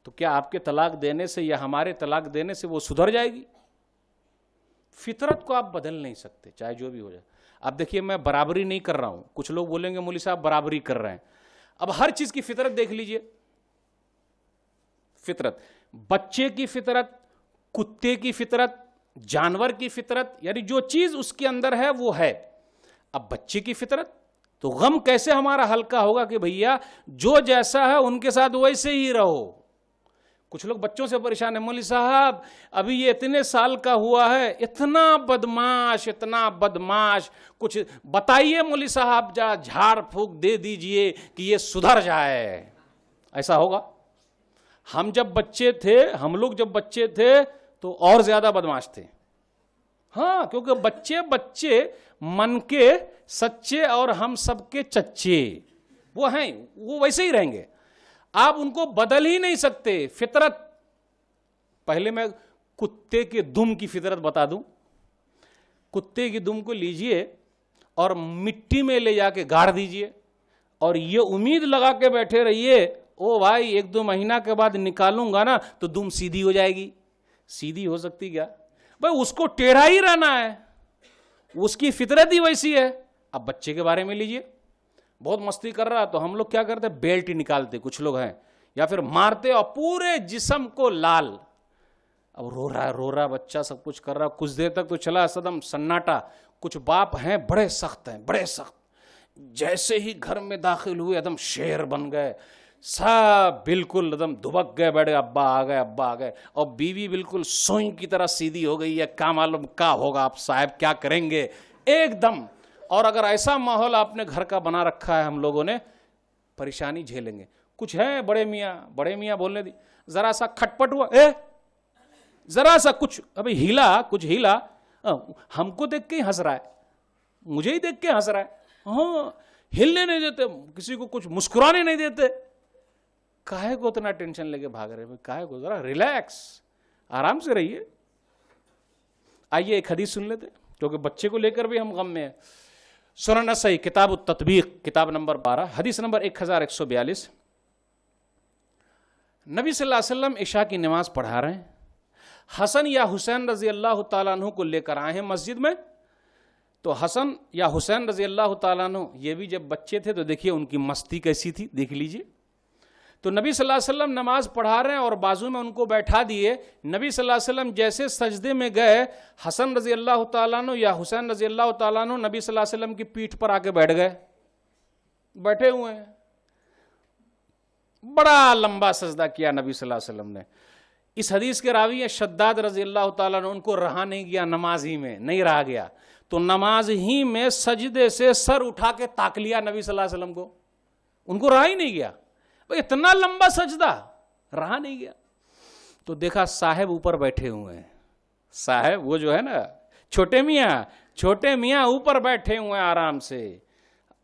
تو کیا آپ کے طلاق دینے سے یا ہمارے طلاق دینے سے وہ سدھر جائے گی؟ فطرت کو آپ بدل نہیں سکتے چاہے جو بھی ہو جائے. اب دیکھیے میں برابری نہیں کر رہا ہوں. کچھ لوگ بولیں گے مولوی صاحب برابری کر رہے ہیں. اب ہر چیز کی فطرت دیکھ لیجئے. فطرت، بچے کی فطرت، کتے کی فطرت، جانور کی فطرت، یعنی جو چیز اس کے اندر ہے وہ ہے. اب بچے کی فطرت تو غم کیسے ہمارا ہلکا ہوگا کہ بھیا جو جیسا ہے ان کے ساتھ ویسے ہی رہو. کچھ لوگ بچوں سے پریشان ہیں، مولوی صاحب ابھی یہ اتنے سال کا ہوا ہے، اتنا بدماش، کچھ بتائیے مولوی صاحب، جا جھاڑ پھونک دے دیجئے کہ یہ سدھر جائے. ایسا ہوگا؟ ہم لوگ جب بچے تھے تو اور زیادہ بدماش تھے. ہاں، کیونکہ بچے من کے سچے اور ہم سب کے چچے وہ ہیں، وہ ویسے ہی رہیں گے. آپ ان کو بدل ہی نہیں سکتے. فطرت، پہلے میں کتے کے دم کی فطرت بتا دوں. کتے کی دم کو لیجئے اور مٹی میں لے جا کے گاڑ دیجئے اور یہ امید لگا کے بیٹھے رہیے او بھائی 1-2 مہینہ کے بعد نکالوں گا نا تو دم سیدھی ہو جائے گی. سیدھی ہو سکتی کیا بھائی؟ اس کو ٹیڑھا ہی رہنا ہے، اس کی فطرت ہی ویسی ہے. اب بچے کے بارے میں لیجئے، بہت مستی کر رہا تو ہم لوگ کیا کرتے، بیلٹ ہی نکالتے کچھ لوگ ہیں، یا پھر مارتے اور پورے جسم کو لال. اب رو رہا بچہ، سب کچھ کر رہا، کچھ دیر تک تو چلا صدم سناٹا. کچھ باپ ہیں بڑے سخت ہیں، بڑے سخت، جیسے ہی گھر میں داخل ہوئے ایک دم شیر بن گئے، سب بالکل ایک دم دبک گئے، بیٹھ گئے، ابا آ گئے. اور بیوی بالکل سوئی کی طرح سیدھی ہو گئی ہے، کیا معلوم کیا ہوگا، آپ صاحب کیا کریں گے ایک دم. اور اگر ایسا ماحول آپ نے گھر کا بنا رکھا ہے، ہم لوگوں نے پریشانی جھیلیں گے. کچھ ہیں بڑے میاں بولنے دی، ذرا سا کھٹپٹ ہوا، ذرا سا کچھ ابھی کچھ ہیلا، ہم کو دیکھ کے ہی ہنس رہا ہے، مجھے ہی دیکھ کے ہنس رہا ہے. ہاں، ہلنے نہیں دیتے، کسی کو کچھ مسکرانے نہیں دیتے. کاہے کو اتنا ٹینشن لے کے بھاگ رہے ہیں؟ کاہے کو؟ ذرا ریلیکس، آرام سے رہیے. آئیے ایک حدیث سن لیتے، کیونکہ بچے کو لے کر بھی ہم غم میں ہیں. سنن نسائی کتاب التطبیق کتاب نمبر 12 حدیث نمبر 1142. نبی صلی اللہ علیہ وسلم عشاء کی نماز پڑھا رہے ہیں. حسن یا حسین رضی اللہ تعالیٰ عنہ کو لے کر آئے ہیں مسجد میں. تو حسن یا حسین رضی اللہ تعالیٰ عنہ یہ بھی جب بچے تھے تو دیکھیے ان کی مستی کیسی تھی، دیکھ لیجئے. تو نبی صلی اللہ علیہ وسلم نماز پڑھا رہے ہیں اور بازو میں ان کو بیٹھا دیے. نبی صلی اللہ علیہ وسلم جیسے سجدے میں گئے، حسن رضی اللہ تعالیٰ عنہ یا حسین رضی اللہ تعالیٰ عنہ نبی صلی اللہ علیہ وسلم کی پیٹھ پر آ کے بیٹھ گئے، بیٹھے ہوئے ہیں. بڑا لمبا سجدہ کیا نبی صلی اللہ علیہ وسلم نے. اس حدیث کے راوی ہیں شداد رضی اللہ تعالیٰ عنہ، ان کو رہا نہیں گیا، نماز ہی میں نہیں رہا گیا، تو نماز ہی میں سجدے سے سر اٹھا کے تاک لیا نبی صلی اللہ علیہ وسلم کو. ان کو رہا ہی نہیں گیا، اتنا لمبا سجدہ رہا نہیں گیا. تو دیکھا صاحب اوپر بیٹھے ہوئے ہیں، صاحب وہ جو ہے نا چھوٹے میاں اوپر بیٹھے ہوئے ہیں آرام سے.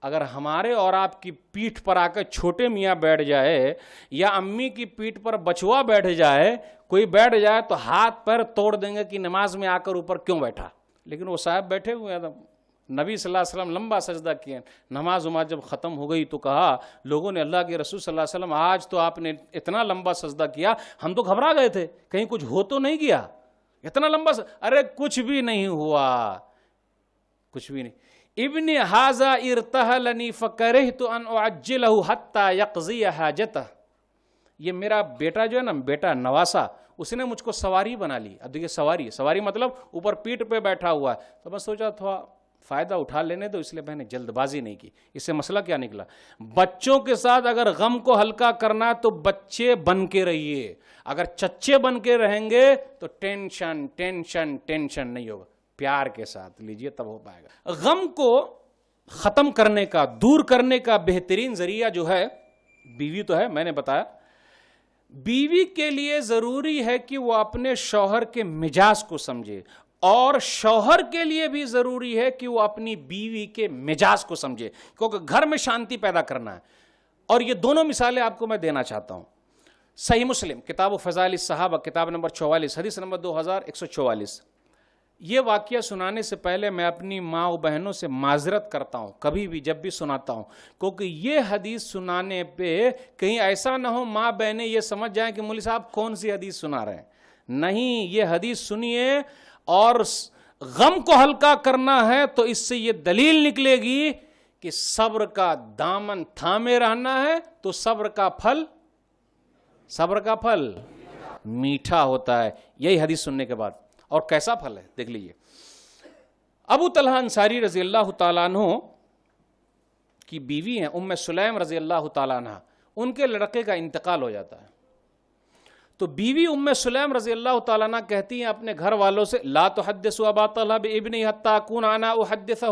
اگر ہمارے اور آپ کی پیٹھ پر آ کر چھوٹے میاں بیٹھ جائے، یا امی کی پیٹھ پر بچوا بیٹھ جائے، کوئی بیٹھ جائے تو ہاتھ پیر توڑ دیں گے کہ نماز میں آ کر اوپر کیوں بیٹھا. لیکن وہ صاحب بیٹھے ہوئے ہیں. نبی صلی اللہ علیہ وسلم لمبا سجدہ کیے. نماز جب ختم ہو گئی تو کہا لوگوں نے، اللہ کے رسول صلی اللہ علیہ وسلم آج تو آپ نے اتنا لمبا سجدہ کیا، ہم تو گھبرا گئے تھے کہیں کچھ ہو تو نہیں گیا، اتنا لمبا ارے کچھ بھی نہیں ہوا، کچھ بھی نہیں. ابن ھذا ارتحلنی فکرہت ان اعجلہ حتی یقضی حاجتہ. یہ میرا بیٹا جو ہے نا، بیٹا نواسا، اس نے مجھ کو سواری بنا لی. اب دیکھیے سواری مطلب اوپر پیٹھ پہ بیٹھا ہوا ہے. تو میں سوچا تھوڑا فائدہ اٹھا لینے تو، اس لیے میں نے جلد بازی نہیں کی. اس سے مسئلہ کیا نکلا؟ بچوں کے ساتھ اگر غم کو ہلکا کرنا تو بچے بن کے رہیے. اگر چچے بن کے رہیں گے تو ٹینشن ٹینشن ٹینشن نہیں ہوگا. پیار کے ساتھ لیجئے تب ہو پائے گا. غم کو ختم کرنے کا، دور کرنے کا بہترین ذریعہ جو ہے، بیوی تو ہے، میں نے بتایا. بیوی کے لیے ضروری ہے کہ وہ اپنے شوہر کے مزاج کو سمجھے، اور شوہر کے لیے بھی ضروری ہے کہ وہ اپنی بیوی کے مزاج کو سمجھے، کیونکہ گھر میں شانتی پیدا کرنا ہے. اور یہ دونوں مثالیں آپ کو میں دینا چاہتا ہوں. صحیح مسلم کتاب فضائل الصحابہ کتاب نمبر 44 حدیث نمبر 2144. یہ واقعہ سنانے سے پہلے میں اپنی ماں و بہنوں سے معذرت کرتا ہوں کبھی بھی جب بھی سناتا ہوں، کیونکہ یہ حدیث سنانے پہ کہیں ایسا نہ ہو ماں بہنیں یہ سمجھ جائیں کہ مولوی صاحب کون سی حدیث سنا رہے ہیں. نہیں، یہ حدیث سنیے، اور غم کو ہلکا کرنا ہے تو اس سے یہ دلیل نکلے گی کہ صبر کا دامن تھامے رہنا ہے تو صبر کا پھل میٹھا ہوتا ہے. یہی حدیث سننے کے بعد. اور کیسا پھل ہے دیکھ لیجئے. ابو طلحہ انصاری رضی اللہ تعالیٰ عنہ کی بیوی ہیں ام سلیم رضی اللہ تعالیٰ عنہ، ان کے لڑکے کا انتقال ہو جاتا ہے. تو بیوی ام سلیم رضی اللہ تعالیٰ عنہ کہتی ہیں اپنے گھر والوں سے، لا تحدثوا ابا طلحہ بابنہ حتی اکون انا احدثہ.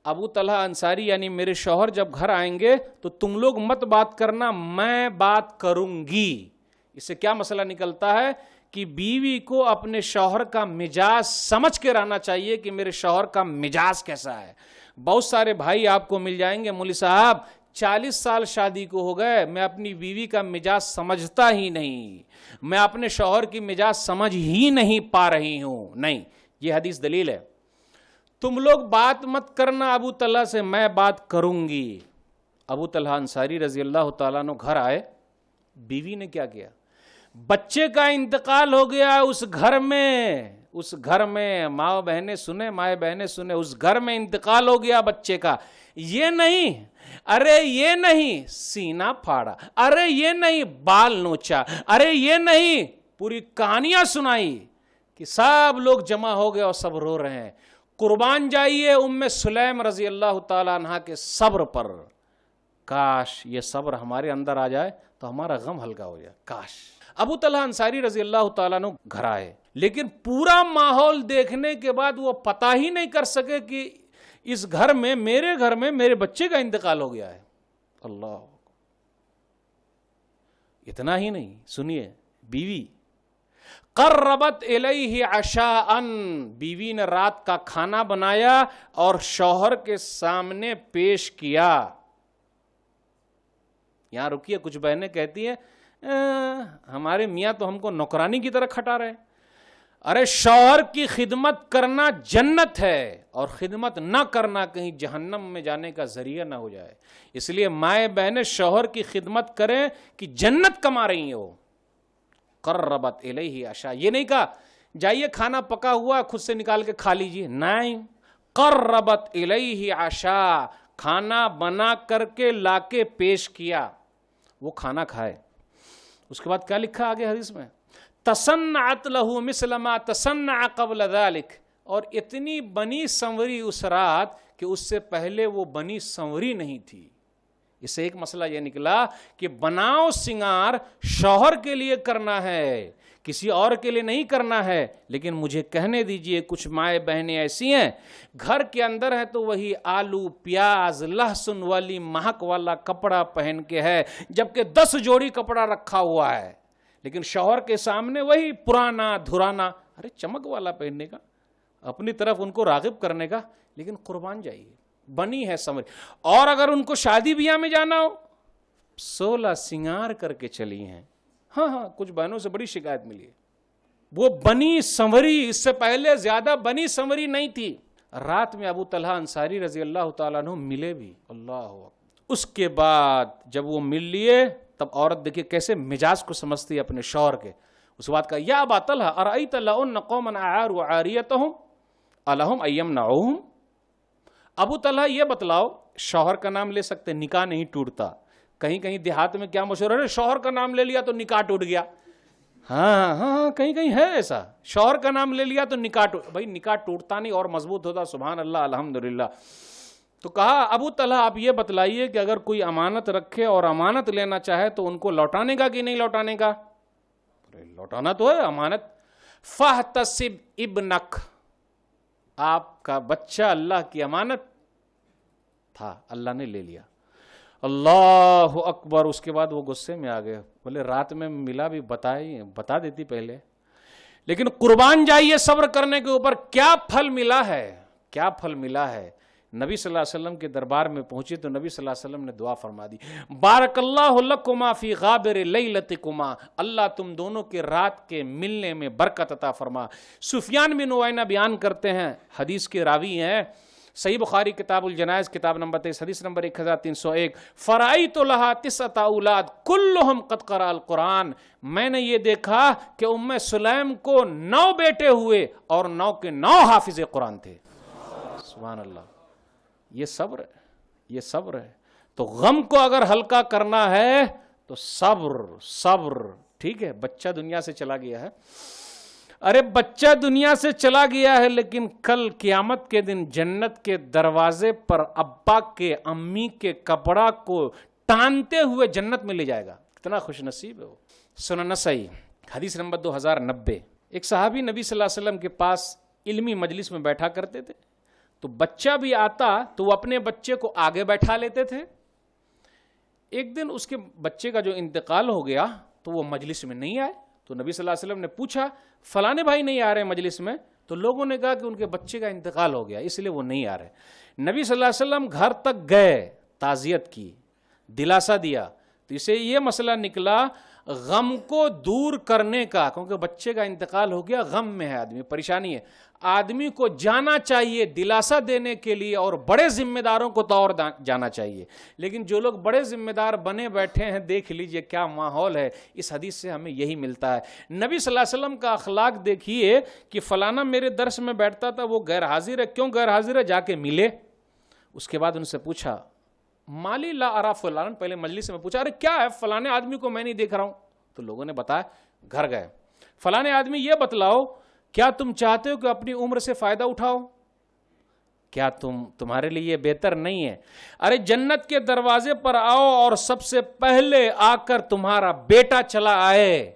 ابو طلحہ انصاری یعنی میرے شوہر جب گھر آئیں گے تو تم لوگ مت بات کرنا، میں بات کروں گی. اس سے کیا مسئلہ نکلتا ہے کہ بیوی کو اپنے شوہر کا مزاج سمجھ کے رہنا چاہیے کہ میرے شوہر کا مزاج کیسا ہے. بہت سارے بھائی آپ کو مل جائیں گے، مولوی صاحب 40 سال شادی کو ہو گئے، میں اپنی بیوی کا مزاج سمجھتا ہی نہیں، میں اپنے شوہر کی مزاج سمجھ ہی نہیں پا رہی ہوں. نہیں، یہ حدیث دلیل ہے. تم لوگ بات مت کرنا ابو طلحہ سے، میں بات کروں گی. ابو طلحہ انصاری رضی اللہ تعالیٰ عنہ گھر آئے. بیوی نے کیا کیا؟ بچے کا انتقال ہو گیا اس گھر میں، اس گھر میں ماں بہنیں سنیں، مائیں بہنیں سنیں، اس گھر میں انتقال ہو گیا بچے کا، یہ نہیں ارے یہ نہیں سینہ پھاڑا، ارے یہ نہیں بال نوچا، ارے یہ نہیں پوری کہانیاں سنائی کہ سب لوگ جمع ہو گئے اور سب رو رہے ہیں۔ قربان جائیے ام سلیم رضی اللہ تعالیٰ عنہ کے صبر پر، کاش یہ صبر ہمارے اندر آ جائے تو ہمارا غم ہلکا ہو جائے، کاش۔ ابو طلحہ انصاری رضی اللہ تعالیٰ عنہ گھر آئے، لیکن پورا ماحول دیکھنے کے بعد وہ پتہ ہی نہیں کر سکے کہ اس گھر میں، میرے گھر میں میرے بچے کا انتقال ہو گیا ہے۔ اللہ، اتنا ہی نہیں، سنیے، بیوی قربت الیہ عشاء، بیوی نے رات کا کھانا بنایا اور شوہر کے سامنے پیش کیا۔ یہاں رکیے، کچھ بہنیں کہتی ہیں ہمارے میاں تو ہم کو نوکرانی کی طرح کھٹا رہے۔ ارے شوہر کی خدمت کرنا جنت ہے، اور خدمت نہ کرنا کہیں جہنم میں جانے کا ذریعہ نہ ہو جائے۔ اس لیے مائیں بہنیں شوہر کی خدمت کریں کہ جنت کما رہی ہو۔ قربت الیہ عشاء، یہ نہیں کہا جائیے کھانا پکا ہوا خود سے نکال کے کھا لیجیے، نہیں، قربت الیہ عشاء، کھانا بنا کر کے لا کے پیش کیا، وہ کھانا کھائے۔ اس کے بعد کیا لکھا آگے حدیث میں؟ تصنعت لہ مثل ما تصنع قبل ذلک، اور اتنی بنی سنوری اس رات کہ اس سے پہلے وہ بنی سنوری نہیں تھی۔ اس سے ایک مسئلہ یہ نکلا کہ بناؤ سنگار شوہر کے لیے کرنا ہے، کسی اور کے لیے نہیں کرنا ہے۔ لیکن مجھے کہنے دیجئے، کچھ مائیں بہنیں ایسی ہیں گھر کے اندر ہے تو وہی آلو پیاز لہسن والی مہک والا کپڑا پہن کے ہے، جبکہ 10 جوڑی کپڑا رکھا ہوا ہے، لیکن شوہر کے سامنے وہی پرانا دھرانا، ارے چمک والا پہننے کا، اپنی طرف ان کو راغب کرنے کا۔ لیکن قربان جائیے، بنی ہے سمجھ۔ اور اگر ان کو شادی بیاہ میں جانا ہو 16 سنگار کر کے چلی ہیں۔ ہاں، کچھ بہنوں سے بڑی شکایت ملی ہے، وہ بنی سنوری، اس سے پہلے زیادہ بنی سنوری نہیں تھی۔ رات میں ابو طلحہ انصاری رضی اللہ تعالیٰ عنہ ملے بھی، اللہ اکبر۔ اس کے بعد جب وہ مل لیے، تب عورت دیکھیے کیسے مزاج کو سمجھتی ہے اپنے شوہر کے۔ اس بات کا، یا ابا طلحہ ارأیت لو ان قوما اعاروا عاریتهم الہم ان یمنعوہم، ابو طلحہ یہ بتلاؤ، شوہر کا نام لے سکتے، نکاح نہیں ٹوٹتا۔ کہیں کہیں دیہات میں کیا مشہور ہے، شوہر کا نام لے لیا تو نکاح ٹوٹ گیا۔ ہاں، کہیں کہیں ہے ایسا، شوہر کا نام لے لیا تو نکاح ٹوٹ، بھائی نکاح ٹوٹتا نہیں اور مضبوط ہوتا، سبحان اللہ الحمدللہ۔ تو کہا ابو طلحہ آپ یہ بتلائیے کہ اگر کوئی امانت رکھے اور امانت لینا چاہے تو ان کو لوٹانے کا کہ نہیں لوٹانے کا؟ لوٹانا تو ہے امانت۔ فاحتسب ابنک، آپ کا بچہ اللہ کی امانت تھا، اللہ نے لے لیا۔ اللہ اکبر۔ اس کے بعد وہ غصے میں آ گئے، بولے رات میں ملا بھی بتا دیتی پہلے۔ لیکن قربان جائیے صبر کرنے کے اوپر کیا پھل ملا ہے، کیا پھل ملا ہے۔ نبی صلی اللہ علیہ وسلم کے دربار میں پہنچے تو نبی صلی اللہ علیہ وسلم نے دعا فرما دی، بارک اللہ لکما فی غابر لیلتکما، اللہ تم دونوں کے رات کے ملنے میں برکت عطا فرما۔ سفیان بن عیینہ بیان کرتے ہیں، حدیث کے راوی ہیں، صحیح بخاری کتاب الجنائز کتاب نمبر 23 حدیث نمبر 1301، فرأیت لها 9 اولاد کلہم قد قرأ القرآن، میں نے یہ دیکھا کہ ام سلیم کو 9 بیٹے ہوئے اور 9 کے 9 حافظ قرآن تھے۔ سبحان اللہ، یہ صبر ہے، یہ صبر ہے۔ تو غم کو اگر ہلکا کرنا ہے تو صبر، ٹھیک ہے۔ بچہ دنیا سے چلا گیا ہے، ارے بچہ دنیا سے چلا گیا ہے، لیکن کل قیامت کے دن جنت کے دروازے پر ابا کے امی کے کپڑا کو ٹانتے ہوئے جنت میں لے جائے گا، کتنا خوش نصیب ہے وہ۔ سنن نسائی حدیث نمبر 2090، ایک صحابی نبی صلی اللہ علیہ وسلم کے پاس علمی مجلس میں بیٹھا کرتے تھے، تو بچہ بھی آتا تو وہ اپنے بچے کو آگے بیٹھا لیتے تھے۔ ایک دن اس کے بچے کا جو انتقال ہو گیا تو وہ مجلس میں نہیں آئے، تو نبی صلی اللہ علیہ وسلم نے پوچھا فلانے بھائی نہیں آ رہے مجلس میں، تو لوگوں نے کہا کہ ان کے بچے کا انتقال ہو گیا اس لیے وہ نہیں آ رہے۔ نبی صلی اللہ علیہ وسلم گھر تک گئے، تعزیت کی، دلاسا دیا، تو اسے یہ مسئلہ نکلا، غم کو دور کرنے کا، کیونکہ بچے کا انتقال ہو گیا، غم میں ہے آدمی، پریشانی ہے، آدمی کو جانا چاہیے دلاسا دینے کے لیے اور بڑے ذمہ داروں کو طور جانا چاہیے. لیکن جو لوگ بڑے ذمہ دار بنے بیٹھے ہیں، دیکھ لیجئے کیا ماحول ہے. اس حدیث سے ہمیں یہی ملتا ہے. نبی صلی اللہ علیہ وسلم کا اخلاق دیکھیے کہ فلانا میرے درس میں بیٹھتا تھا، وہ غیر حاضر ہے. کیوں غیر حاضر ہے؟ جا کے ملے. اس کے بعد ان سے پوچھا مالی لا ارا فلان، پہلے مجلس میں پوچھا ارے کیا ہے فلانے آدمی کو میں نہیں دیکھ رہا ہوں. تو لوگوں نے بتایا، گھر گئے، فلانے آدمی یہ بتلاؤ کیا تم چاہتے ہو کہ اپنی عمر سے فائدہ اٹھاؤ؟ کیا تمہارے لیے یہ بہتر نہیں ہے؟ ارے جنت کے دروازے پر آؤ اور سب سے پہلے آ کر تمہارا بیٹا چلا آئے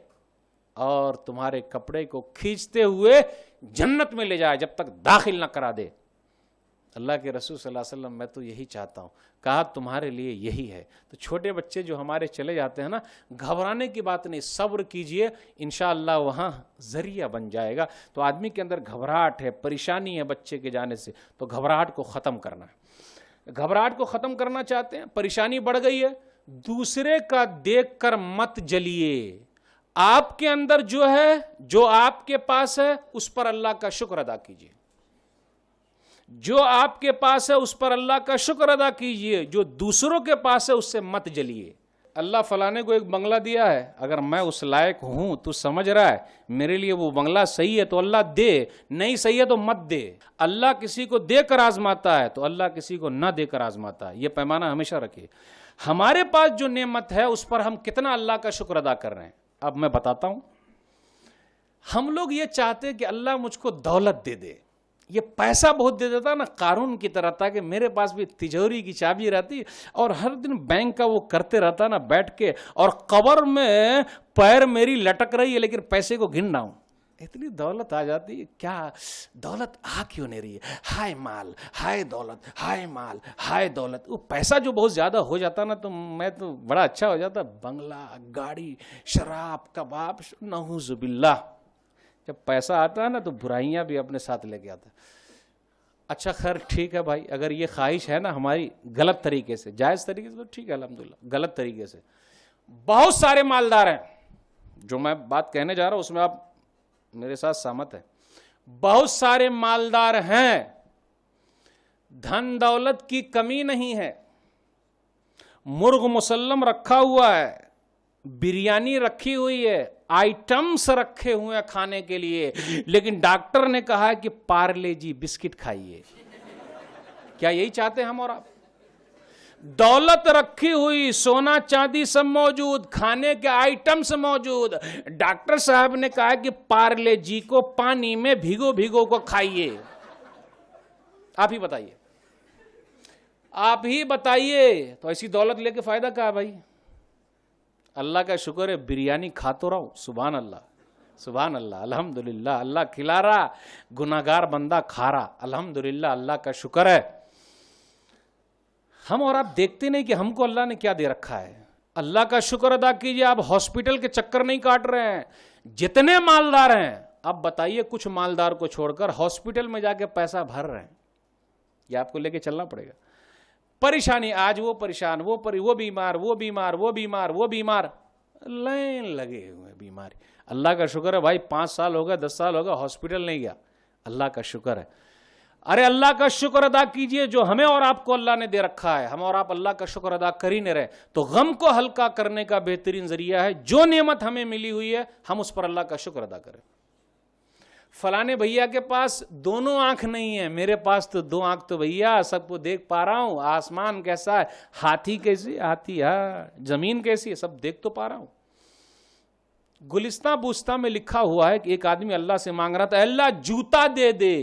اور تمہارے کپڑے کو کھینچتے ہوئے جنت میں لے جائے جب تک داخل نہ کرا دے. اللہ کے رسول صلی اللہ علیہ وسلم میں تو یہی چاہتا ہوں. کہا تمہارے لیے یہی ہے. تو چھوٹے بچے جو ہمارے چلے جاتے ہیں نا، گھبرانے کی بات نہیں، صبر کیجئے، انشاءاللہ وہاں ذریعہ بن جائے گا. تو آدمی کے اندر گھبراہٹ ہے، پریشانی ہے بچے کے جانے سے، تو گھبراہٹ کو ختم کرنا ہے. گھبراہٹ کو ختم کرنا چاہتے ہیں، پریشانی بڑھ گئی ہے، دوسرے کا دیکھ کر مت جلیے. آپ کے اندر جو ہے، جو آپ کے پاس ہے، اس پر اللہ کا شکر ادا کیجئے. جو آپ کے پاس ہے اس پر اللہ کا شکر ادا کیجئے. جو دوسروں کے پاس ہے اس سے مت جلیے. اللہ فلانے کو ایک بنگلہ دیا ہے، اگر میں اس لائق ہوں تو سمجھ رہا ہے میرے لیے وہ بنگلہ صحیح ہے تو اللہ دے، نہیں صحیح ہے تو مت دے. اللہ کسی کو دے کر آزماتا ہے تو اللہ کسی کو نہ دے کر آزماتا ہے. یہ پیمانہ ہمیشہ رکھیے. ہمارے پاس جو نعمت ہے اس پر ہم کتنا اللہ کا شکر ادا کر رہے ہیں. اب میں بتاتا ہوں. ہم لوگ یہ چاہتے کہ اللہ مجھ کو دولت دے دے، یہ پیسہ بہت دے دیتا نا، قارون کی طرح تھا کہ میرے پاس بھی تجوری کی چابی رہتی اور ہر دن بینک کا وہ کرتے رہتا نا بیٹھ کے، اور قبر میں پیر میری لٹک رہی ہے لیکن پیسے کو گن رہا ہوں. اتنی دولت آ جاتی ہے، کیا دولت آ کیوں نہیں رہی ہے؟ ہائے مال، ہائے دولت، ہائے مال، ہائے دولت. وہ پیسہ جو بہت زیادہ ہو جاتا نا تو میں تو بڑا اچھا ہو جاتا، بنگلہ، گاڑی، شراب، کباب، نعوذ باللہ. جب پیسہ آتا ہے نا تو برائیاں بھی اپنے ساتھ لے کے آتا ہے. اچھا خیر ٹھیک ہے بھائی، اگر یہ خواہش ہے نا ہماری غلط طریقے سے، جائز طریقے سے تو ٹھیک ہے الحمدللہ. غلط طریقے سے بہت سارے مالدار ہیں، جو میں بات کہنے جا رہا ہوں اس میں آپ میرے ساتھ سہمت ہیں. بہت سارے مالدار ہیں، دھن دولت کی کمی نہیں ہے، مرغ مسلم رکھا ہوا ہے، بریانی رکھی ہوئی ہے، آئٹمس رکھے ہوئے ہیں کھانے کے لیے، لیکن ڈاکٹر نے کہا ہے کہ پارلے جی بسکٹ کھائیے. کیا یہی چاہتے ہیں ہم اور آپ؟ دولت رکھی ہوئی، سونا چاندی سب موجود، کھانے کے آئٹمس موجود، ڈاکٹر صاحب نے کہا کہ پارلے جی کو پانی میں بھیگو بھیگو کو کھائیے. آپ ہی بتائیے، آپ ہی بتائیے. تو ایسی دولت لے کے فائدہ کیا ہے بھائی؟ اللہ کا شکر ہے بریانی کھا تو رہا ہوں، سبحان اللہ سبحان اللہ الحمدللہ. اللہ کھلا رہا، گناہگار بندہ کھا رہا، الحمدللہ اللہ کا شکر ہے. ہم اور آپ دیکھتے نہیں کہ ہم کو اللہ نے کیا دے رکھا ہے. اللہ کا شکر ادا کیجئے. آپ ہاسپٹل کے چکر نہیں کاٹ رہے ہیں. جتنے مالدار ہیں آپ بتائیے، کچھ مالدار کو چھوڑ کر ہاسپٹل میں جا کے پیسہ بھر رہے ہیں. یہ آپ کو لے کے چلنا پڑے گا. پریشانی، آج وہ پریشان، وہ بیمار، وہ بیمار، وہ بیمار، وہ بیمار، لائن لگے ہوئے بیماری. اللہ کا شکر ہے بھائی 5 سال ہو گئے، 10 سال ہو گئے، ہاسپٹل نہیں گیا. اللہ کا شکر ہے. ارے اللہ کا شکر ادا کیجئے جو ہمیں اور آپ کو اللہ نے دے رکھا ہے. ہم اور آپ اللہ کا شکر ادا کر ہی نہیں رہے. تو غم کو ہلکا کرنے کا بہترین ذریعہ ہے، جو نعمت ہمیں ملی ہوئی ہے ہم اس پر اللہ کا شکر ادا کریں. فلانے بھیا کے پاس دونوں آنکھ نہیں ہے، میرے پاس تو 2 آنکھ تو بھیا سب کو دیکھ پا رہا ہوں. آسمان کیسا ہے، ہاتھی کیسی، ہاتھی ہے، زمین کیسی ہے، سب دیکھ تو پا رہا ہوں. گلستہ بوستہ میں لکھا ہوا ہے کہ ایک آدمی اللہ سے مانگ رہا تھا اللہ جوتا دے دے.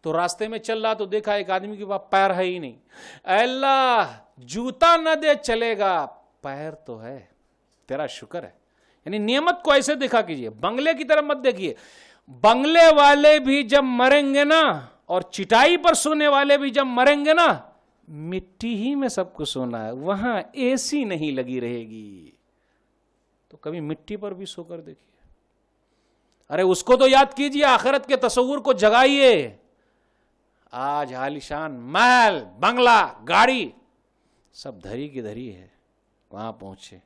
تو راستے میں چل رہا تو دیکھا ایک آدمی کے پاس پیر ہے ہی نہیں. اللہ جوتا نہ دے چلے گا، پیر تو ہے، تیرا شکر ہے. یعنی نعمت کو ایسے دیکھا کیجئے، بنگلے کی طرف مت دیکھیے. بنگلے والے بھی جب مریں گے نا، اور چٹائی پر سونے والے بھی جب مریں گے نا، مٹی ہی میں سب کو سونا ہے، وہاں اے سی نہیں لگی رہے گی. تو کبھی مٹی پر بھی سو کر دیکھیے. ارے اس کو تو یاد کیجئے، آخرت کے تصور کو جگائیے. آج عالیشان محل، بنگلہ، گاڑی سب دھری کی دھری ہے، وہاں پہنچے.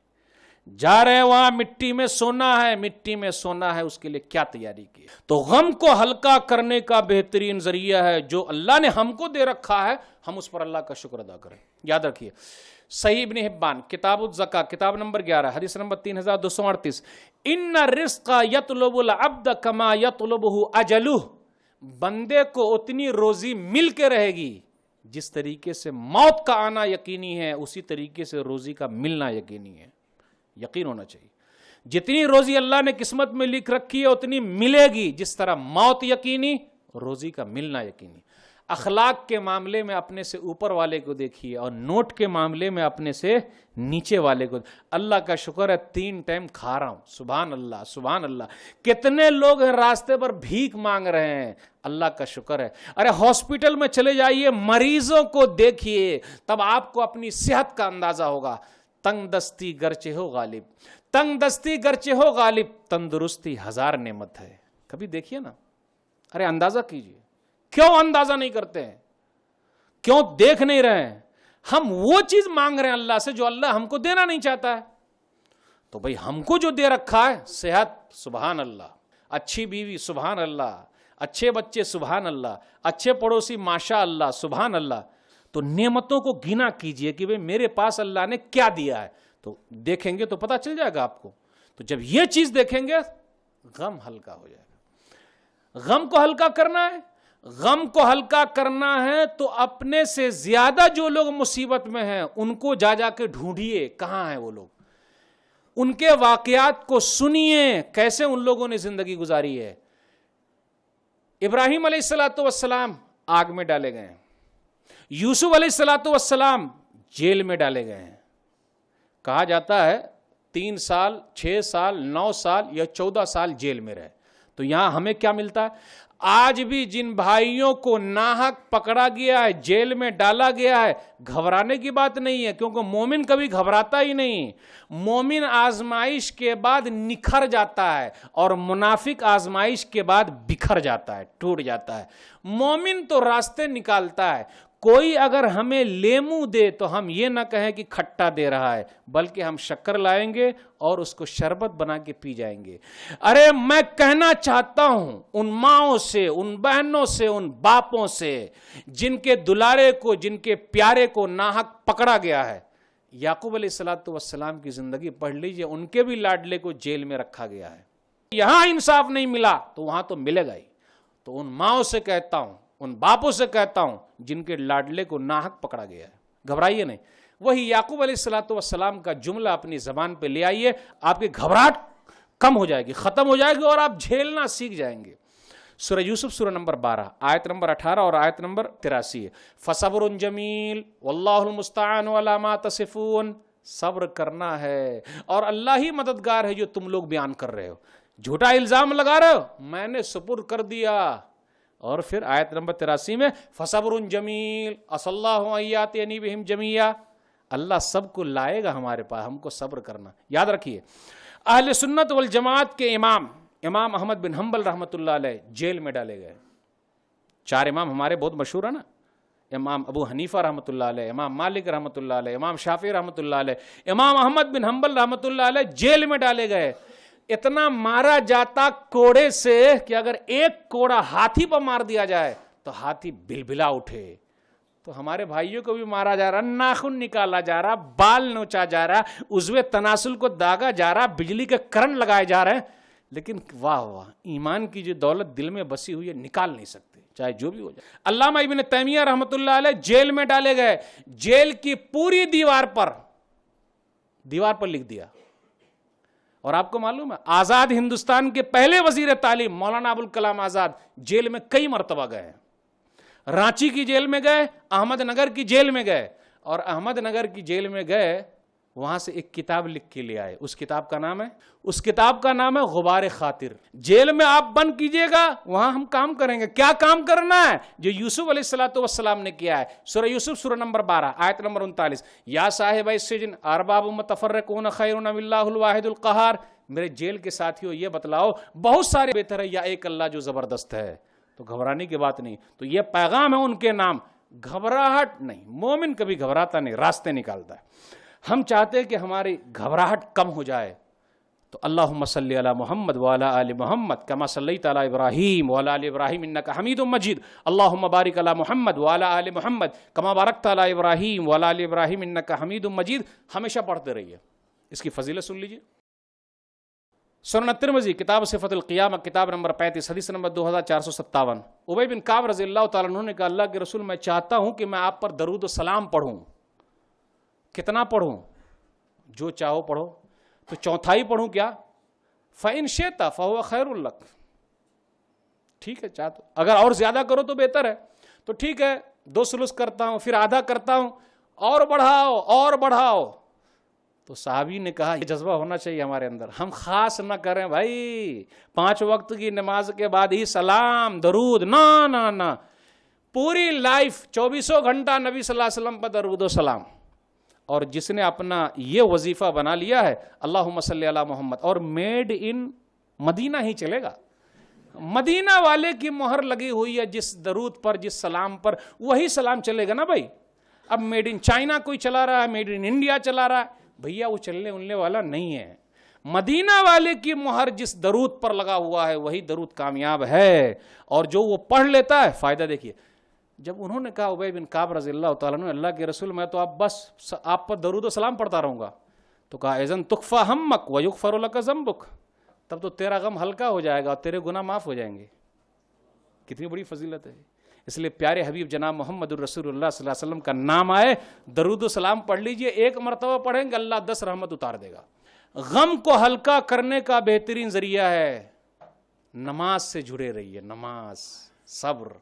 جا رہے ہیں وہاں مٹی میں سونا ہے، مٹی میں سونا ہے، اس کے لیے کیا تیاری کی؟ تو غم کو ہلکا کرنے کا بہترین ذریعہ ہے جو اللہ نے ہم کو دے رکھا ہے، ہم اس پر اللہ کا شکر ادا کریں۔ یاد رکھیے صحیح ابن حبان کتاب الزکاة کتاب نمبر 11 حدیث نمبر 3238، ان الرزق یطلب العبد کما یطلبہ اجلہ، بندے کو اتنی روزی مل کے رہے گی جس طریقے سے موت کا آنا یقینی ہے، اسی طریقے سے روزی کا ملنا یقینی ہے۔ یقین ہونا چاہیے جتنی روزی اللہ نے قسمت میں لکھ رکھی ہے اتنی ملے گی، جس طرح موت یقینی، روزی کا ملنا یقینی۔ اخلاق کے معاملے میں اپنے سے اوپر والے کو دیکھیے اور نوٹ کے معاملے میں اپنے سے نیچے والے کو۔ اللہ کا شکر ہے 3 ٹائم کھا رہا ہوں، سبحان اللہ سبحان اللہ۔ کتنے لوگ ہیں راستے پر بھیک مانگ رہے ہیں، اللہ کا شکر ہے۔ ارے ہاسپٹل میں چلے جائیے، مریضوں کو دیکھیے، تب آپ کو اپنی صحت کا اندازہ ہوگا۔ تنگ دستی گرچہ ہو غالب، تنگ دستی گرچہ ہو غالب، تندرستی 1000 نعمت ہے۔ کبھی دیکھیے نا، ارے اندازہ کیجیے، کیوں اندازہ نہیں کرتے ہیں؟ کیوں دیکھ نہیں رہے ہیں؟ ہم وہ چیز مانگ رہے ہیں اللہ سے جو اللہ ہم کو دینا نہیں چاہتا ہے۔ تو بھئی ہم کو جو دے رکھا ہے، صحت سبحان اللہ، اچھی بیوی سبحان اللہ، اچھے بچے سبحان اللہ، اچھے پڑوسی ماشاء اللہ سبحان اللہ، تو نعمتوں کو گنا کیجئے کہ بھئی میرے پاس اللہ نے کیا دیا ہے، تو دیکھیں گے تو پتہ چل جائے گا آپ کو۔ تو جب یہ چیز دیکھیں گے غم ہلکا ہو جائے گا۔ غم کو ہلکا کرنا ہے، غم کو ہلکا کرنا ہے تو اپنے سے زیادہ جو لوگ مصیبت میں ہیں ان کو جا کے ڈھونڈیے، کہاں ہیں وہ لوگ، ان کے واقعات کو سنیے، کیسے ان لوگوں نے زندگی گزاری ہے۔ ابراہیم علیہ السلام آگ میں ڈالے گئے ہیں، یوسف علیہ السلام جیل میں ڈالے گئے ہیں۔ کہا جاتا ہے 3 سال 6 سال 9 سال یا 14 سال جیل میں رہے۔ تو یہاں ہمیں کیا ملتا ہے؟ آج بھی جن بھائیوں کو ناحق پکڑا گیا ہے، جیل میں ڈالا گیا ہے، گھبرانے کی بات نہیں ہے، کیونکہ مومن کبھی گھبراتا ہی نہیں۔ مومن آزمائش کے بعد نکھر جاتا ہے اور منافق آزمائش کے بعد بکھر جاتا ہے، ٹوٹ جاتا ہے۔ مومن تو راستے نکالتا ہے۔ کوئی اگر ہمیں لیمو دے تو ہم یہ نہ کہیں کہ کھٹا دے رہا ہے، بلکہ ہم شکر لائیں گے اور اس کو شربت بنا کے پی جائیں گے۔ ارے میں کہنا چاہتا ہوں ان ماؤں سے، ان بہنوں سے، ان باپوں سے جن کے دلارے کو، جن کے پیارے کو ناحق پکڑا گیا ہے۔ یعقوب علیہ السلام کی زندگی پڑھ لیجئے، ان کے بھی لاڈلے کو جیل میں رکھا گیا ہے۔ یہاں انصاف نہیں ملا تو وہاں تو ملے گا ہی۔ تو ان ماؤں سے کہتا ہوں، ان باپوں سے کہتا ہوں جن کے لاڈلے کو ناحق پکڑا گیا ہے، گھبرائیے نہیں۔ وہی یعقوب علیہ السلام کا جملہ اپنی زبان پہ لے آئیے، آپ کی گھبراہٹ کم ہو جائے گی، ختم ہو جائے گی اور آپ جھیلنا سیکھ جائیں گے۔ سورہ یوسف سورہ نمبر 12 آیت نمبر 18 اور آیت نمبر 83 ہے۔ فَصَبْرٌ جَمِيلٌ وَاللَّهُ الْمُسْتَعَانُ عَلَىٰ مَا تَصِفُونَ، صبر کرنا ہے اور اللہ ہی مددگار ہے جو تم لوگ بیان کر رہے ہو۔ جھوٹا الزام لگا رہے ہو، میں نے سپرد کر دیا۔ اور پھر آیت نمبر 83 میں فَصَبْرٌ جَمِيلٌ عَسَى اللَّهُ أَن يَأْتِيَنِي بِهِمْ جَمِيعًا، اللہ سب کو لائے گا ہمارے پاس، ہم کو صبر کرنا۔ یاد رکھیے اہل سنت والجماعت کے امام احمد بن حنبل رحمۃ اللہ علیہ جیل میں ڈالے گئے۔ 4 امام ہمارے بہت مشہور ہیں نا، امام ابو حنیفہ رحمۃ اللہ علیہ، امام مالک رحمۃ اللہ علیہ، امام شافعی رحمۃ اللہ علیہ، امام احمد بن حنبل رحمۃ اللہ علیہ جیل میں ڈالے گئے۔ اتنا مارا جاتا کوڑے سے کہ اگر ایک کوڑا ہاتھی پر مار دیا جائے تو ہاتھی بلبلا اٹھے۔ تو ہمارے بھائیوں کو بھی مارا جا رہا، ناخن نکالا جا رہا، بال نوچا جا رہا، عضو تناسل کو داغا جا رہا، بجلی کے کرنٹ لگائے جا رہے ہیں، لیکن واہ واہ، ایمان کی جو دولت دل میں بسی ہوئی ہے نکال نہیں سکتے، چاہے جو بھی ہو جائے۔ علامہ ابن تیمیہ رحمۃ اللہ علیہ جیل میں ڈالے گئے، جیل کی پوری دیوار پر لکھ دیا۔ اور آپ کو معلوم ہے آزاد ہندوستان کے پہلے وزیر تعلیم مولانا ابوالکلام آزاد جیل میں کئی مرتبہ گئے ہیں۔ رانچی کی جیل میں گئے، احمد نگر کی جیل میں گئے، اور احمد نگر کی جیل میں گئے وہاں سے ایک کتاب لکھ کے لے آئے۔ اس کتاب کا نام ہے غبار خاطر۔ جیل میں آپ بند کیجئے گا، وہاں ہم کام کریں گے۔ کیا کام کرنا ہے؟ جو یوسف علیہ السلام نے کیا ہے۔ سورہ یوسف سورہ نمبر 12 آیت نمبر 39، یا صاحب السجن ارباب متفرقون خیر ام اللہ الواحد القہار، میرے جیل کے ساتھیوں یہ بتلاؤ بہت سارے بہتر ہے یا ایک اللہ جو زبردست ہے۔ تو گھبرانے کی بات نہیں، تو یہ پیغام ہے ان کے نام، گھبراہٹ نہیں۔ مومن کبھی گھبراتا نہیں، راستے نکالتا ہے۔ ہم چاہتے ہیں کہ ہماری گھبراہٹ کم ہو جائے تو اللہم صلی علی محمد وعلی آل محمد کما صلیت علی ابراہیم وعلی آل ابراہیم انک حمید مجید اللہم بارک علی محمد وعلی آل محمد کما بارکت علی ابراہیم وعلی آل ابراہیم انک حمید مجید ہمیشہ پڑھتے رہیے. اس کی فضیلت سن لیجیے. سنن ترمذی کتاب صفت القیامہ کتاب نمبر 35 حدیث نمبر 2457. ابی بن کعب رضی اللہ تعالیٰ عنہ نے کہا اللہ کے رسول میں چاہتا ہوں کہ میں آپ پر درود و سلام پڑھوں. کتنا پڑھوں؟ جو چاہو پڑھو. تو چوتھائی پڑھوں کیا؟ فَإِن شِئْتَ فَهُوَ خَيْرٌ لَكَ. ٹھیک ہے چاہتا اگر اور زیادہ کرو تو بہتر ہے. تو ٹھیک ہے 2 ثلث کرتا ہوں پھر آدھا کرتا ہوں اور بڑھاؤ اور بڑھاؤ. تو صحابی نے کہا یہ جذبہ ہونا چاہیے ہمارے اندر. ہم خاص نہ کریں بھائی 5 وقت کی نماز کے بعد ہی سلام درود نہ پوری لائف 24 گھنٹہ نبی صلی اللہ علیہ وسلم پر درود و سلام. اور جس نے اپنا یہ وظیفہ بنا لیا ہے اللہم صلی علی محمد اور میڈ ان مدینہ ہی چلے گا. مدینہ والے کی مہر لگی ہوئی ہے جس درود پر جس سلام پر وہی سلام چلے گا نا بھائی. اب میڈ ان چائنا کوئی چلا رہا ہے میڈ ان انڈیا چلا رہا ہے بھیا وہ چلنے اننے والا نہیں ہے. مدینہ والے کی مہر جس درود پر لگا ہوا ہے وہی درود کامیاب ہے اور جو وہ پڑھ لیتا ہے فائدہ. دیکھیے جب انہوں نے کہا ابی بن کعب رضی اللہ تعالیٰ عنہ اللہ کے رسول میں تو آپ پر درود و سلام پڑھتا رہوں گا. تو کہا اذن تکفی ہمک ویغفر لک ذنبک. تب تو تیرا غم ہلکا ہو جائے گا اور تیرے گناہ معاف ہو جائیں گے. کتنی بڑی فضیلت ہے. اس لیے پیارے حبیب جناب محمد الرسول اللہ صلی اللہ علیہ وسلم کا نام آئے درود و سلام پڑھ لیجئے. 1 مرتبہ پڑھیں گے اللہ 10 رحمت اتار دے گا. غم کو ہلکا کرنے کا بہترین ذریعہ ہے نماز سے جڑے رہیے. نماز صبر.